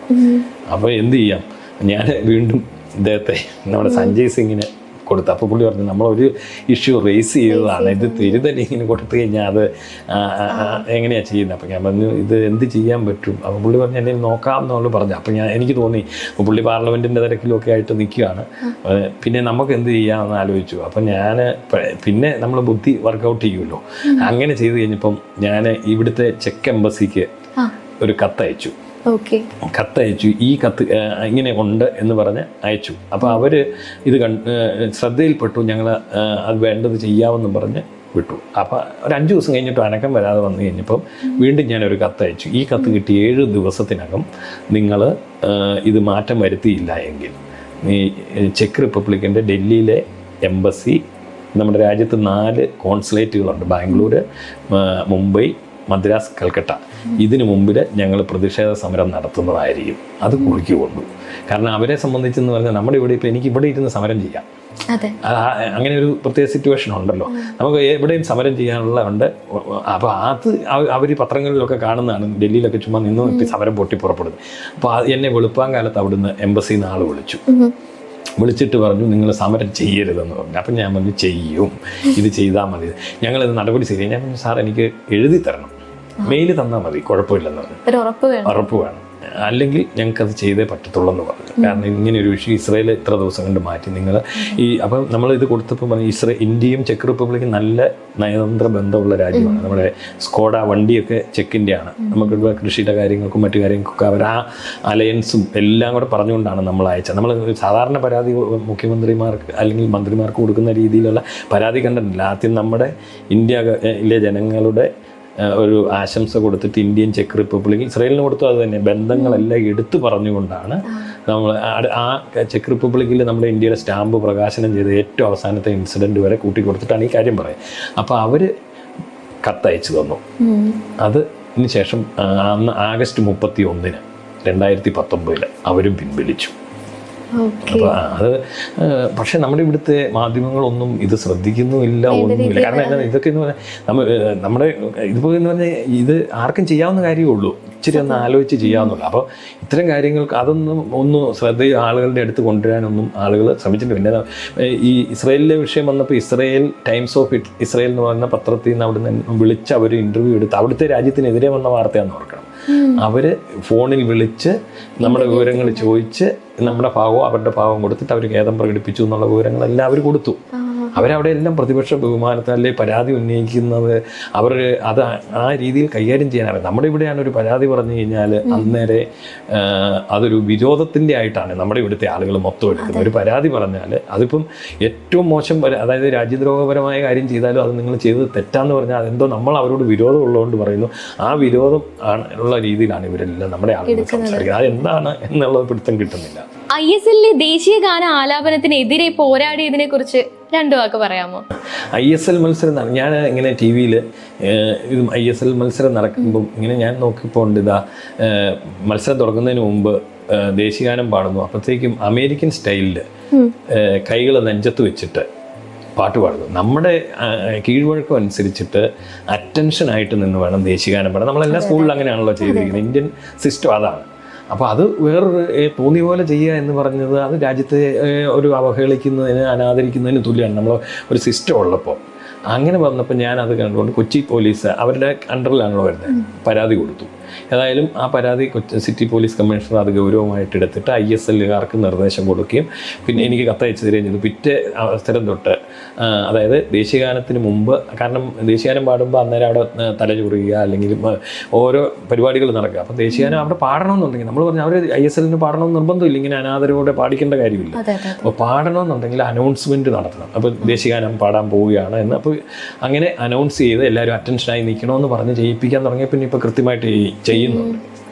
അപ്പോൾ എന്ത് ചെയ്യാം, ഞാൻ വീണ്ടും ഇദ്ദേഹത്തെ നമ്മുടെ സഞ്ജയ് സിംഗിന് കൊടുത്തു. അപ്പോൾ പുള്ളി പറഞ്ഞു നമ്മളൊരു ഇഷ്യൂ റേസ് ചെയ്തതാണ്, ഇത് തിരുതൽ ഇങ്ങനെ കൊടുത്തു കഴിഞ്ഞാൽ അത് എങ്ങനെയാണ് ചെയ്യുന്നത്. അപ്പോൾ ഞാൻ പറഞ്ഞു ഇത് എന്ത് ചെയ്യാൻ പറ്റും. അപ്പോൾ പുള്ളി പറഞ്ഞു എന്നെ നോക്കാം എന്നുള്ളൂ പറഞ്ഞു. അപ്പോൾ എനിക്ക് തോന്നി പുള്ളി പാർലമെൻറ്റിൻ്റെ തിരക്കിലൊക്കെ ആയിട്ട് നിൽക്കുകയാണ്, പിന്നെ നമുക്ക് എന്ത് ചെയ്യാമെന്ന് ആലോചിച്ചു. അപ്പം ഞാൻ പിന്നെ നമ്മൾ ബുദ്ധി വർക്കൗട്ട് ചെയ്യുമല്ലോ. അങ്ങനെ ചെയ്ത് കഴിഞ്ഞപ്പം ഞാൻ ഇവിടുത്തെ ചെക്ക് എംബസിക്ക് ഒരു കത്തയച്ചു. കത്തയച്ചു. ഈ കത്ത് ഇങ്ങനെ ഉണ്ട് എന്ന് പറഞ്ഞ് അയച്ചു. അപ്പോൾ അവർ ഇത് ശ്രദ്ധയിൽപ്പെട്ടു. ഞങ്ങൾ അത് വേണ്ടത് ചെയ്യാമെന്ന് പറഞ്ഞ് വിട്ടു. അപ്പോൾ ഒരു 5 ദിവസം കഴിഞ്ഞിട്ട് അനക്കം വരാതെ വന്നു കഴിഞ്ഞപ്പം വീണ്ടും ഞാനൊരു കത്തയച്ചു. ഈ കത്ത് കിട്ടി 7 ദിവസത്തിനകം നിങ്ങൾ ഇത് മാറ്റം വരുത്തിയില്ല എങ്കിൽ ഈ ചെക്ക് റിപ്പബ്ലിക്കിൻ്റെ ഡൽഹിയിലെ എംബസി, നമ്മുടെ രാജ്യത്ത് 4 കോൺസുലേറ്റുകളുണ്ട്, ബാംഗ്ലൂർ, മുംബൈ, മദ്രാസ്, കൽക്കട്ട. ഇതിനു മുമ്പിൽ ഞങ്ങൾ പ്രതിഷേധ സമരം നടത്തുന്നതായിരിക്കും. അത് കുറിക്ക് കൊണ്ടു. കാരണം അവരെ സംബന്ധിച്ചെന്ന് പറഞ്ഞാൽ നമ്മുടെ ഇവിടെ ഇപ്പോൾ എനിക്ക് ഇവിടെ ഇരുന്ന് സമരം ചെയ്യാം. അങ്ങനെ ഒരു പ്രത്യേക സിറ്റുവേഷൻ ഉണ്ടല്ലോ, നമുക്ക് എവിടെയും സമരം ചെയ്യാനുള്ള ഉണ്ട്. അപ്പോൾ അത് അവർ പത്രങ്ങളിലൊക്കെ കാണുന്നതാണ്. ഡൽഹിയിലൊക്കെ ചുമ്മാ നിന്ന് സമരം പൊട്ടി പുറപ്പെടുന്നത്. അപ്പോൾ എന്നെ വെളുപ്പാങ്കാലത്ത് അവിടുന്ന് എംബസിന്ന് ആൾ വിളിച്ചിട്ട് പറഞ്ഞു നിങ്ങൾ സമരം ചെയ്യരുതെന്ന് പറഞ്ഞു. അപ്പം ഞാൻ പറഞ്ഞു ചെയ്യും, ഇത് ചെയ്താൽ മതി, ഞങ്ങളിത് നടപടി ശരി. ഞാൻ പറഞ്ഞു സാർ എനിക്ക് എഴുതി തരണം, മെയിൽ തന്നാൽ മതി, കുഴപ്പമില്ലെന്ന് പറഞ്ഞു. ഉറപ്പ് വേണം, അല്ലെങ്കിൽ ഞങ്ങൾക്കത് ചെയ്തേ പറ്റത്തുള്ളൂ എന്ന് പറഞ്ഞു. കാരണം ഇങ്ങനെ ഒരു ഇഷ്യൂ ഇസ്രായേൽ ഇത്ര ദിവസം കൊണ്ട് മാറ്റി നിങ്ങൾ അപ്പം നമ്മളിത് കൊടുത്തപ്പോൾ പറഞ്ഞു ഇന്ത്യയും ചെക്ക് റിപ്പബ്ലിക്കും നല്ല നയതന്ത്ര ബന്ധമുള്ള രാജ്യമാണ്. നമ്മുടെ സ്കോഡ വണ്ടിയൊക്കെ ചെക്കിൻ്റെയാണ്. നമുക്കിവിടെ കൃഷിയുടെ കാര്യങ്ങൾക്കും മറ്റു കാര്യങ്ങൾക്കൊക്കെ അവർ ആ അലയൻസും എല്ലാം കൂടെ പറഞ്ഞുകൊണ്ടാണ് നമ്മൾ അയച്ചത്. നമ്മൾ സാധാരണ പരാതി മുഖ്യമന്ത്രിമാർക്ക് അല്ലെങ്കിൽ മന്ത്രിമാർക്ക് കൊടുക്കുന്ന രീതിയിലുള്ള പരാതി കണ്ടിട്ടില്ല. ആദ്യം നമ്മുടെ ഇന്ത്യയിലെ ജനങ്ങളുടെ ഒരു ആശംസ കൊടുത്തിട്ട് ഇന്ത്യൻ ചെക്ക് റിപ്പബ്ലിക് ഇസ്രായേലിന് കൊടുത്തു. അത് തന്നെ ബന്ധങ്ങളെല്ലാം എടുത്തു പറഞ്ഞുകൊണ്ടാണ് നമ്മൾ ആ ചെക്ക് റിപ്പബ്ലിക്കിൽ നമ്മുടെ ഇന്ത്യയുടെ സ്റ്റാമ്പ് പ്രകാശനം ചെയ്ത് ഏറ്റവും അവസാനത്തെ ഇൻസിഡൻറ്റ് വരെ കൂട്ടി കൊടുത്തിട്ടാണ് ഈ കാര്യം പറയുന്നത്. അപ്പോൾ അവർ കത്തയച്ചു തന്നു. അതിന് ശേഷം അന്ന് ആഗസ്റ്റ് 31, 2019 അവരും പിൻവലിച്ചു. അപ്പോൾ അത് പക്ഷെ നമ്മുടെ ഇവിടുത്തെ മാധ്യമങ്ങളൊന്നും ഇത് ശ്രദ്ധിക്കുന്നുമില്ല, ഒന്നുമില്ല. കാരണം ഇതൊക്കെ എന്ന് പറഞ്ഞാൽ നമ്മുടെ ഇതുപോലെ എന്ന് പറഞ്ഞാൽ ഇത് ആർക്കും ചെയ്യാവുന്ന കാര്യമേ ഉള്ളൂ, ഇച്ചിരി ഒന്ന് ആലോചിച്ച് ചെയ്യാവുന്നുള്ളൂ. അപ്പോൾ ഇത്തരം കാര്യങ്ങൾക്ക് അതൊന്നും ശ്രദ്ധ ആളുകളുടെ അടുത്ത് കൊണ്ടുവരാനൊന്നും ആളുകൾ ശ്രമിച്ചിട്ടുണ്ട്. പിന്നെ ഈ ഇസ്രായേലിലെ വിഷയം വന്നപ്പോൾ ഇസ്രായേൽ ടൈംസ് ഓഫ് ഇസ്രായേൽ എന്ന് പറയുന്ന പത്രത്തിൽ നിന്ന് അവിടുന്ന് വിളിച്ച് അവർ ഇൻ്റർവ്യൂ എടുത്ത് അവിടുത്തെ രാജ്യത്തിനെതിരെ വന്ന വാർത്തയാണെന്ന് ഓർക്കണം. അവർ ഫോണിൽ വിളിച്ച് നമ്മുടെ വിവരങ്ങൾ ചോദിച്ച് നമ്മുടെ ഭാഗവും അവരുടെ ഭാഗവും കൊടുത്തിട്ട് അവർ ഖേദം പ്രകടിപ്പിച്ചു എന്നുള്ള വിവരങ്ങളെല്ലാം അവർ കൊടുത്തു. അവരവിടെ എല്ലാം പ്രതിപക്ഷ ബഹുമാനത്താലെ പരാതി ഉന്നയിക്കുന്നത് അവർ അത് ആ രീതിയിൽ കൈകാര്യം ചെയ്യാനറിയാം. നമ്മുടെ ഇവിടെയാണ് ഒരു പരാതി പറഞ്ഞു കഴിഞ്ഞാൽ അന്നേരെ അതൊരു വിരോധത്തിൻ്റെ ആയിട്ടാണ് നമ്മുടെ ഇവിടുത്തെ ആളുകൾ മൊത്തം എടുക്കുന്നത്. ഒരു പരാതി പറഞ്ഞാൽ അതിപ്പം ഏറ്റവും മോശം, അതായത് രാജ്യദ്രോഹപരമായ കാര്യം ചെയ്താലും അത് നിങ്ങൾ ചെയ്തത് തെറ്റാന്ന് പറഞ്ഞാൽ അതെന്തോ നമ്മൾ അവരോട് വിരോധം ഉള്ളതുകൊണ്ട് പറയുന്നു. ആ വിരോധം ഉള്ള രീതിയിലാണ് ഇവരെല്ലാം നമ്മുടെ ആളുകൾ സംസാരിക്കുന്നത്. അതെന്താണ് എന്നുള്ളത് പിടുത്തം കിട്ടുന്നില്ല. ISL ദേശീയ ഗാന ആലാപനത്തിനെതിരെ പോരാടിയതിനെ കുറിച്ച് 2 വാക്ക് പറയാമോ? ISL മത്സരം ഞാൻ ഇങ്ങനെ ടി വിയിൽ ഇത് ISL മത്സരം നടക്കുമ്പം ഇങ്ങനെ ഞാൻ നോക്കിയപ്പോൾ ഉണ്ട് ഇതാ മത്സരം തുടങ്ങുന്നതിന് മുമ്പ് ദേശീയഗാനം പാടുന്നു. അപ്പോഴത്തേക്കും അമേരിക്കൻ സ്റ്റൈലിൽ കൈകൾ നെഞ്ചത്ത് വെച്ചിട്ട് പാട്ട് പാടുന്നു. നമ്മുടെ കീഴ്വഴക്കം അനുസരിച്ചിട്ട് അറ്റൻഷനായിട്ട് നിന്ന് വേണം ദേശീയഗാനം പാടാൻ. നമ്മളെല്ലാ സ്കൂളിലും അങ്ങനെയാണല്ലോ ചെയ്തിരിക്കുന്നത്. ഇന്ത്യൻ സിസ്റ്റം അതാണ്. അപ്പോൾ അത് വേറൊരു തോന്നിയ പോലെ ചെയ്യുക എന്ന് പറഞ്ഞത് അത് രാജ്യത്തെ ഒരു അവഹേളിക്കുന്നതിന് അനാദരിക്കുന്നതിന് തുല്യമാണ്. നമ്മൾ ഒരു സിസ്റ്റം ഉള്ളപ്പോൾ അങ്ങനെ വന്നപ്പോൾ ഞാൻ അത് കണ്ടുകൊണ്ട് കൊച്ചി പോലീസ് അവരുടെ അണ്ടറിലാണല്ലോ വരുന്നത്, പരാതി കൊടുത്തു. ഏതായാലും ആ പരാതി സിറ്റി പോലീസ് കമ്മീഷണർ അത് ഗൗരവമായിട്ട് എടുത്തിട്ട് ISLകാർക്ക് നിർദ്ദേശം കൊടുക്കുകയും പിന്നെ എനിക്ക് കത്തയച്ചു തരികയും ചെയ്തു. പിറ്റേ അവസരം തൊട്ട് അതായത് ദേശീയഗാനത്തിന് മുമ്പ്, കാരണം ദേശീയഗാനം പാടുമ്പോൾ അന്നേരം അവിടെ തലചുറുക അല്ലെങ്കിൽ ഓരോ പരിപാടികൾ നടക്കുക. അപ്പോൾ ദേശീയഗാനം അവിടെ പാടണമെന്നുണ്ടെങ്കിൽ നമ്മൾ പറഞ്ഞു അവർ ISLന് പാടണമെന്ന് നിർബന്ധമില്ല, ഇങ്ങനെ അനാദരവോടെ പാടിക്കേണ്ട കാര്യമില്ല. അപ്പോൾ പാടണമെന്നുണ്ടെങ്കിൽ അനൗൺസ്മെൻറ്റ് നടത്തണം. അപ്പോൾ ദേശീയഗാനം പാടാൻ പോവുകയാണ് എന്ന്. അപ്പോൾ അങ്ങനെ അനൗൺസ് ചെയ്ത് എല്ലാവരും അറ്റൻഷനായി നിൽക്കണമെന്ന് പറഞ്ഞ് ചെയ്യിപ്പിക്കാൻ തുടങ്ങിയ പിന്നെ ഇപ്പോൾ കൃത്യമായിട്ട് ചെയ്യുന്നുണ്ട്.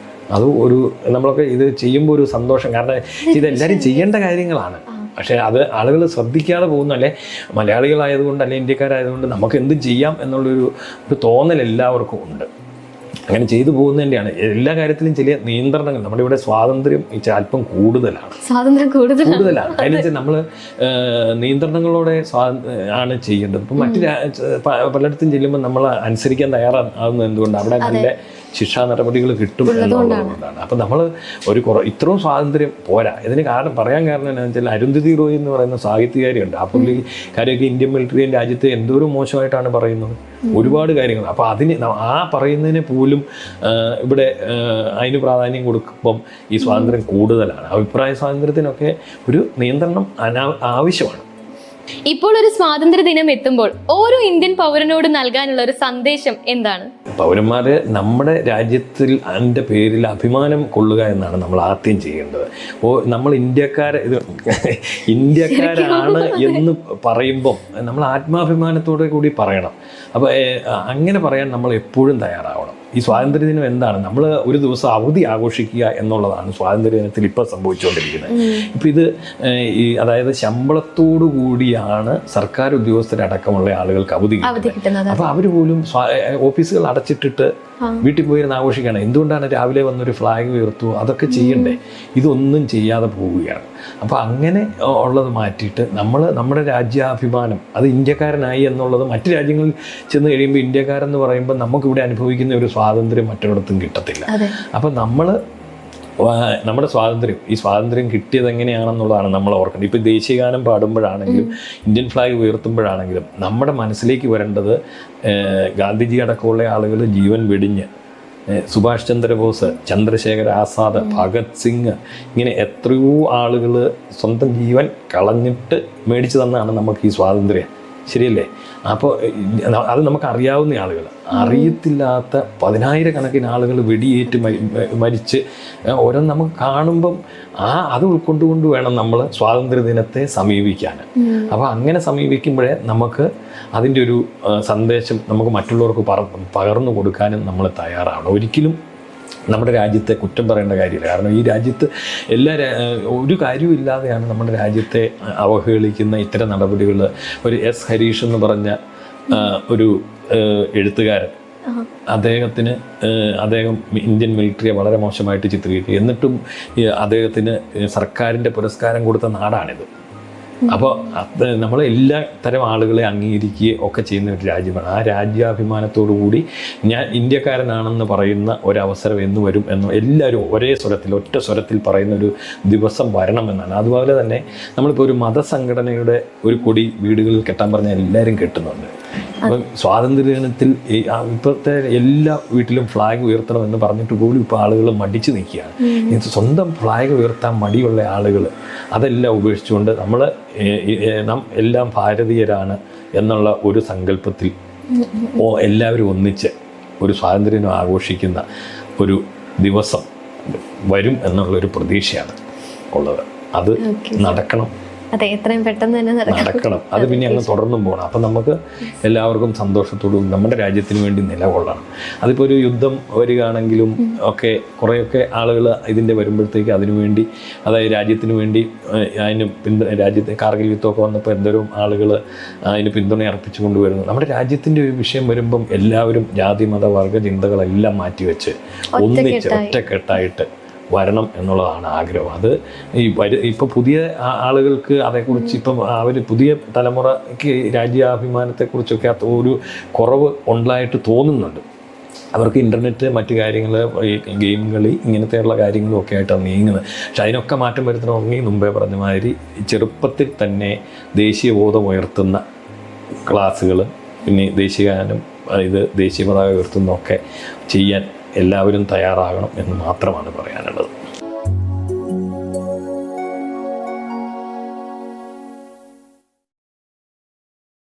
അത് ഒരു നമ്മളൊക്കെ ഇത് ചെയ്യുമ്പോൾ ഒരു സന്തോഷം, കാരണം ഇതെല്ലാവരും ചെയ്യേണ്ട കാര്യങ്ങളാണ്. പക്ഷേ അത് ആളുകൾ ശ്രദ്ധിക്കാതെ പോകുന്നു. അല്ലെ മലയാളികളായതുകൊണ്ട് അല്ലെ ഇന്ത്യക്കാരായതുകൊണ്ട് നമുക്ക് എന്തും ചെയ്യാം എന്നുള്ളൊരു തോന്നൽ എല്ലാവർക്കും ഉണ്ട്. അങ്ങനെ ചെയ്തു പോകുന്നതിൻ്റെയാണ്. എല്ലാ കാര്യത്തിലും ചില നിയന്ത്രണങ്ങൾ. നമ്മുടെ ഇവിടെ സ്വാതന്ത്ര്യം അല്പം കൂടുതലാണ്. അതിനെച്ചാൽ നമ്മൾ നിയന്ത്രണങ്ങളോടെ ആണ് ചെയ്യേണ്ടത്. ഇപ്പം മറ്റു പലയിടത്തും ചെല്ലുമ്പോൾ നമ്മൾ അനുസരിക്കാൻ തയ്യാറാകുന്നത് എന്തുകൊണ്ട് അവിടെ നല്ല ശിക്ഷാ നടപടികൾ കിട്ടും എന്നുള്ളതുകൊണ്ടാണ്. അപ്പം നമ്മൾ ഇത്രയും സ്വാതന്ത്ര്യം പോരാ. ഇതിന് പറയാൻ കാരണം എന്താണെന്ന് വെച്ചാൽ അരുന്ധതി റോയ് എന്ന് പറയുന്ന സാഹിത്യകാരിയുണ്ട്. ആ കാര്യമൊക്കെ ഇന്ത്യൻ മിലിറ്ററിയും രാജ്യത്തെ എന്തോരം മോശമായിട്ടാണ് പറയുന്നത്, ഒരുപാട് കാര്യങ്ങൾ. അപ്പോൾ അതിന് ആ പറയുന്നതിന് പോലും ഇവിടെ അതിന് പ്രാധാന്യം കൊടുക്കുമ്പം ഈ സ്വാതന്ത്ര്യം കൂടുതലാണ്. അഭിപ്രായ സ്വാതന്ത്ര്യത്തിനൊക്കെ ഒരു നിയന്ത്രണം ആവശ്യമാണ്. ഇപ്പോൾ ഒരു സ്വാതന്ത്ര്യ ദിനം എത്തുമ്പോൾ ഓരോ ഇന്ത്യൻ പൗരനോട് നൽകാനുള്ള ഒരു സന്ദേശം എന്താണ്? പൗരന്മാര് നമ്മുടെ രാജ്യത്തിൽ അതിൻ്റെ പേരിൽ അഭിമാനം കൊള്ളുക എന്നാണ് നമ്മൾ ആദ്യം ചെയ്യേണ്ടത്. നമ്മൾ ഇന്ത്യക്കാരാണ് എന്ന് പറയുമ്പം നമ്മൾ ആത്മാഭിമാനത്തോടെ കൂടി പറയണം. അപ്പോൾ അങ്ങനെ പറയാൻ നമ്മൾ എപ്പോഴും തയ്യാറാവണം. ഈ സ്വാതന്ത്ര്യദിനം എന്താണ്? നമ്മൾ ഒരു ദിവസം അവധി ആഘോഷിക്കുക എന്നുള്ളതാണ് സ്വാതന്ത്ര്യദിനത്തിൽ ഇപ്പോൾ സംഭവിച്ചുകൊണ്ടിരിക്കുന്നത്. ഇപ്പം ഇത് അതായത് ശമ്പളത്തോടു കൂടിയാണ് സർക്കാർ ഉദ്യോഗസ്ഥരടക്കമുള്ള ആളുകൾക്ക് അവധി കിട്ടുന്നത്. അപ്പോൾ അവർ പോലും ഓഫീസുകൾ അടച്ചിട്ടിട്ട് വീട്ടിൽ പോയിരുന്ന് ആഘോഷിക്കുകയാണ്. എന്തുകൊണ്ടാണ് രാവിലെ വന്നൊരു ഫ്ലാഗ് ഉയർത്തു? അതൊക്കെ ചെയ്യണ്ടേ? ഇതൊന്നും ചെയ്യാതെ പോവുകയാണ്. അപ്പോൾ അങ്ങനെ ഉള്ളത് മാറ്റിയിട്ട് നമ്മുടെ രാജ്യാഭിമാനം, അത് ഇന്ത്യക്കാരനായി എന്നുള്ളത് മറ്റു രാജ്യങ്ങളിൽ ചെന്ന് കഴിയുമ്പോൾ ഇന്ത്യക്കാരെന്ന് പറയുമ്പോൾ നമുക്കിവിടെ അനുഭവിക്കുന്ന ഒരു സ്വാതന്ത്ര്യം മറ്റൊരിടത്തും കിട്ടത്തില്ല. അപ്പം നമ്മുടെ ഈ സ്വാതന്ത്ര്യം കിട്ടിയത് എങ്ങനെയാണെന്നുള്ളതാണ് നമ്മൾ ഓർക്കേണ്ടത്. ഇപ്പോൾ ദേശീയഗാനം പാടുമ്പോഴാണെങ്കിലും ഇന്ത്യൻ ഫ്ലാഗ് ഉയർത്തുമ്പോഴാണെങ്കിലും നമ്മുടെ മനസ്സിലേക്ക് വരേണ്ടത് ഗാന്ധിജി അടക്കമുള്ള ആളുകൾ ജീവൻ വെടിഞ്ഞ്, സുഭാഷ് ചന്ദ്രബോസ്, ചന്ദ്രശേഖർ ആസാദ്, ഭഗത് സിംഗ്, ഇങ്ങനെ എത്രയോ ആളുകൾ സ്വന്തം ജീവൻ കളഞ്ഞിട്ട് മേടിച്ചു തന്നാണ് നമുക്ക് ഈ സ്വാതന്ത്ര്യം. ശരിയല്ലേ? അപ്പോൾ അത് നമുക്കറിയാവുന്ന ആളുകൾ, അറിയത്തില്ലാത്ത 10,000 ആളുകൾ വെടിയേറ്റ് മരിച്ച് ഓരോന്ന് നമുക്ക് കാണുമ്പം അത് ഉൾക്കൊണ്ടുകൊണ്ട് വേണം നമ്മൾ സ്വാതന്ത്ര്യദിനത്തെ സമീപിക്കാൻ. അപ്പോൾ അങ്ങനെ സമീപിക്കുമ്പോഴേ നമുക്ക് അതിൻ്റെ ഒരു സന്ദേശം നമുക്ക് മറ്റുള്ളവർക്ക് പകർന്നു കൊടുക്കാനും നമ്മൾ തയ്യാറാവണം. ഒരിക്കലും നമ്മുടെ രാജ്യത്തെ കുറ്റം പറയേണ്ട കാര്യമില്ല. കാരണം ഈ രാജ്യത്ത് ഒരു കാര്യവും ഇല്ലാതെയാണ് നമ്മുടെ രാജ്യത്തെ അവഹേളിക്കുന്ന ഇത്തരം നടപടികൾ. ഒരു എസ് ഹരീഷ് എന്ന് പറഞ്ഞ ഒരു എഴുത്തുകാരൻ, അദ്ദേഹം ഇന്ത്യൻ മിലിറ്ററിയെ വളരെ മോശമായിട്ട് ചിത്രീകരിക്കും. എന്നിട്ടും അദ്ദേഹത്തിന് സർക്കാരിൻ്റെ പുരസ്കാരം കൊടുത്ത നാടാണിത്. അപ്പോൾ നമ്മൾ എല്ലാ തരം ആളുകളെ അംഗീകരിക്കുകയും ഒക്കെ ചെയ്യുന്ന ഒരു രാജ്യമാണ്. ആ രാജ്യാഭിമാനത്തോടു കൂടി ഞാൻ ഇന്ത്യക്കാരനാണെന്ന് പറയുന്ന ഒരവസരം എന്ന് വരും എന്ന് എല്ലാവരും ഒറ്റ സ്വരത്തിൽ പറയുന്ന ഒരു ദിവസം വരണമെന്നാണ്. അതുപോലെ തന്നെ നമ്മളിപ്പോൾ ഒരു മതസംഘടനയുടെ ഒരു കൊടി വീടുകളിൽ കെട്ടാൻ പറഞ്ഞാൽ എല്ലാവരും കെട്ടുന്നുണ്ട്. അപ്പം സ്വാതന്ത്ര്യദിനത്തിൽ ഇപ്പോഴത്തെ എല്ലാ വീട്ടിലും ഫ്ലാഗ് ഉയർത്തണമെന്ന് പറഞ്ഞിട്ട് പോലും ഇപ്പോൾ ആളുകൾ മടിച്ചു നിൽക്കുകയാണ്. സ്വന്തം ഫ്ലാഗ് ഉയർത്താൻ മടിയുള്ള ആളുകൾ അതെല്ലാം ഉപേക്ഷിച്ചുകൊണ്ട് നമ്മൾ എല്ലാം ഭാരതീയരാണ് എന്നുള്ള ഒരു സങ്കല്പത്തിൽ എല്ലാവരും ഒന്നിച്ച് ഒരു സ്വാതന്ത്ര്യം ആഘോഷിക്കുന്ന ഒരു ദിവസം വരും എന്നുള്ളൊരു പ്രതീക്ഷയാണ് ഉള്ളത്. അത് നടക്കണം. അതെ, എത്രയും പെട്ടെന്ന് തന്നെ നടക്കണം. അത് പിന്നെ അങ്ങ് തുടർന്നും പോകണം. അപ്പം നമുക്ക് എല്ലാവർക്കും സന്തോഷത്തോടും നമ്മുടെ രാജ്യത്തിന് വേണ്ടി നിലകൊള്ളണം. അതിപ്പോൾ ഒരു യുദ്ധം വരികയാണെങ്കിലും ഒക്കെ കുറേയൊക്കെ ആളുകൾ ഇതിൻ്റെ വരുമ്പോഴത്തേക്ക് അതിനുവേണ്ടി, അതായത് രാജ്യത്തിന് വേണ്ടി രാജ്യത്തെ കാർഗിൽ യുദ്ധമൊക്കെ വന്നപ്പോൾ എന്തോരം ആളുകൾ അതിന് പിന്തുണ അർപ്പിച്ചു കൊണ്ടുവരുന്നു. നമ്മുടെ രാജ്യത്തിൻ്റെ ഒരു വിഷയം വരുമ്പം എല്ലാവരും ജാതി മത വർഗ ചിന്തകളെല്ലാം മാറ്റിവെച്ച് ഒന്നിച്ച് ഒറ്റക്കെട്ടായിട്ട് വരണം എന്നുള്ളതാണ് ആഗ്രഹം. അത് ഇപ്പോൾ പുതിയ ആളുകൾക്ക് അതേക്കുറിച്ച് ഇപ്പം അവർ പുതിയ തലമുറയ്ക്ക് രാജ്യാഭിമാനത്തെക്കുറിച്ചൊക്കെ ഒരു കുറവ് ഉണ്ടായിട്ട് തോന്നുന്നുണ്ട്. അവർക്ക് ഇൻ്റർനെറ്റ്, മറ്റു കാര്യങ്ങൾ, ഈ ഗെയിം കളി, ഇങ്ങനത്തെയുള്ള കാര്യങ്ങളും ഒക്കെ ആയിട്ടാണ് നീങ്ങുന്നത്. പക്ഷെ അതിനൊക്കെ മാറ്റം വരുത്തണമെങ്കിൽ മുമ്പേ പറഞ്ഞ മാതിരി ചെറുപ്പത്തിൽ തന്നെ ദേശീയബോധം ഉയർത്തുന്ന ക്ലാസ്സുകൾ, പിന്നെ ദേശീയഗാനം, ദേശീയ പതാക ഉയർത്തുന്നതൊക്കെ ചെയ്യാൻ എല്ലാവരും തയ്യാറാകണം എന്ന് മാത്രമാണ് പറയാനുള്ളത്.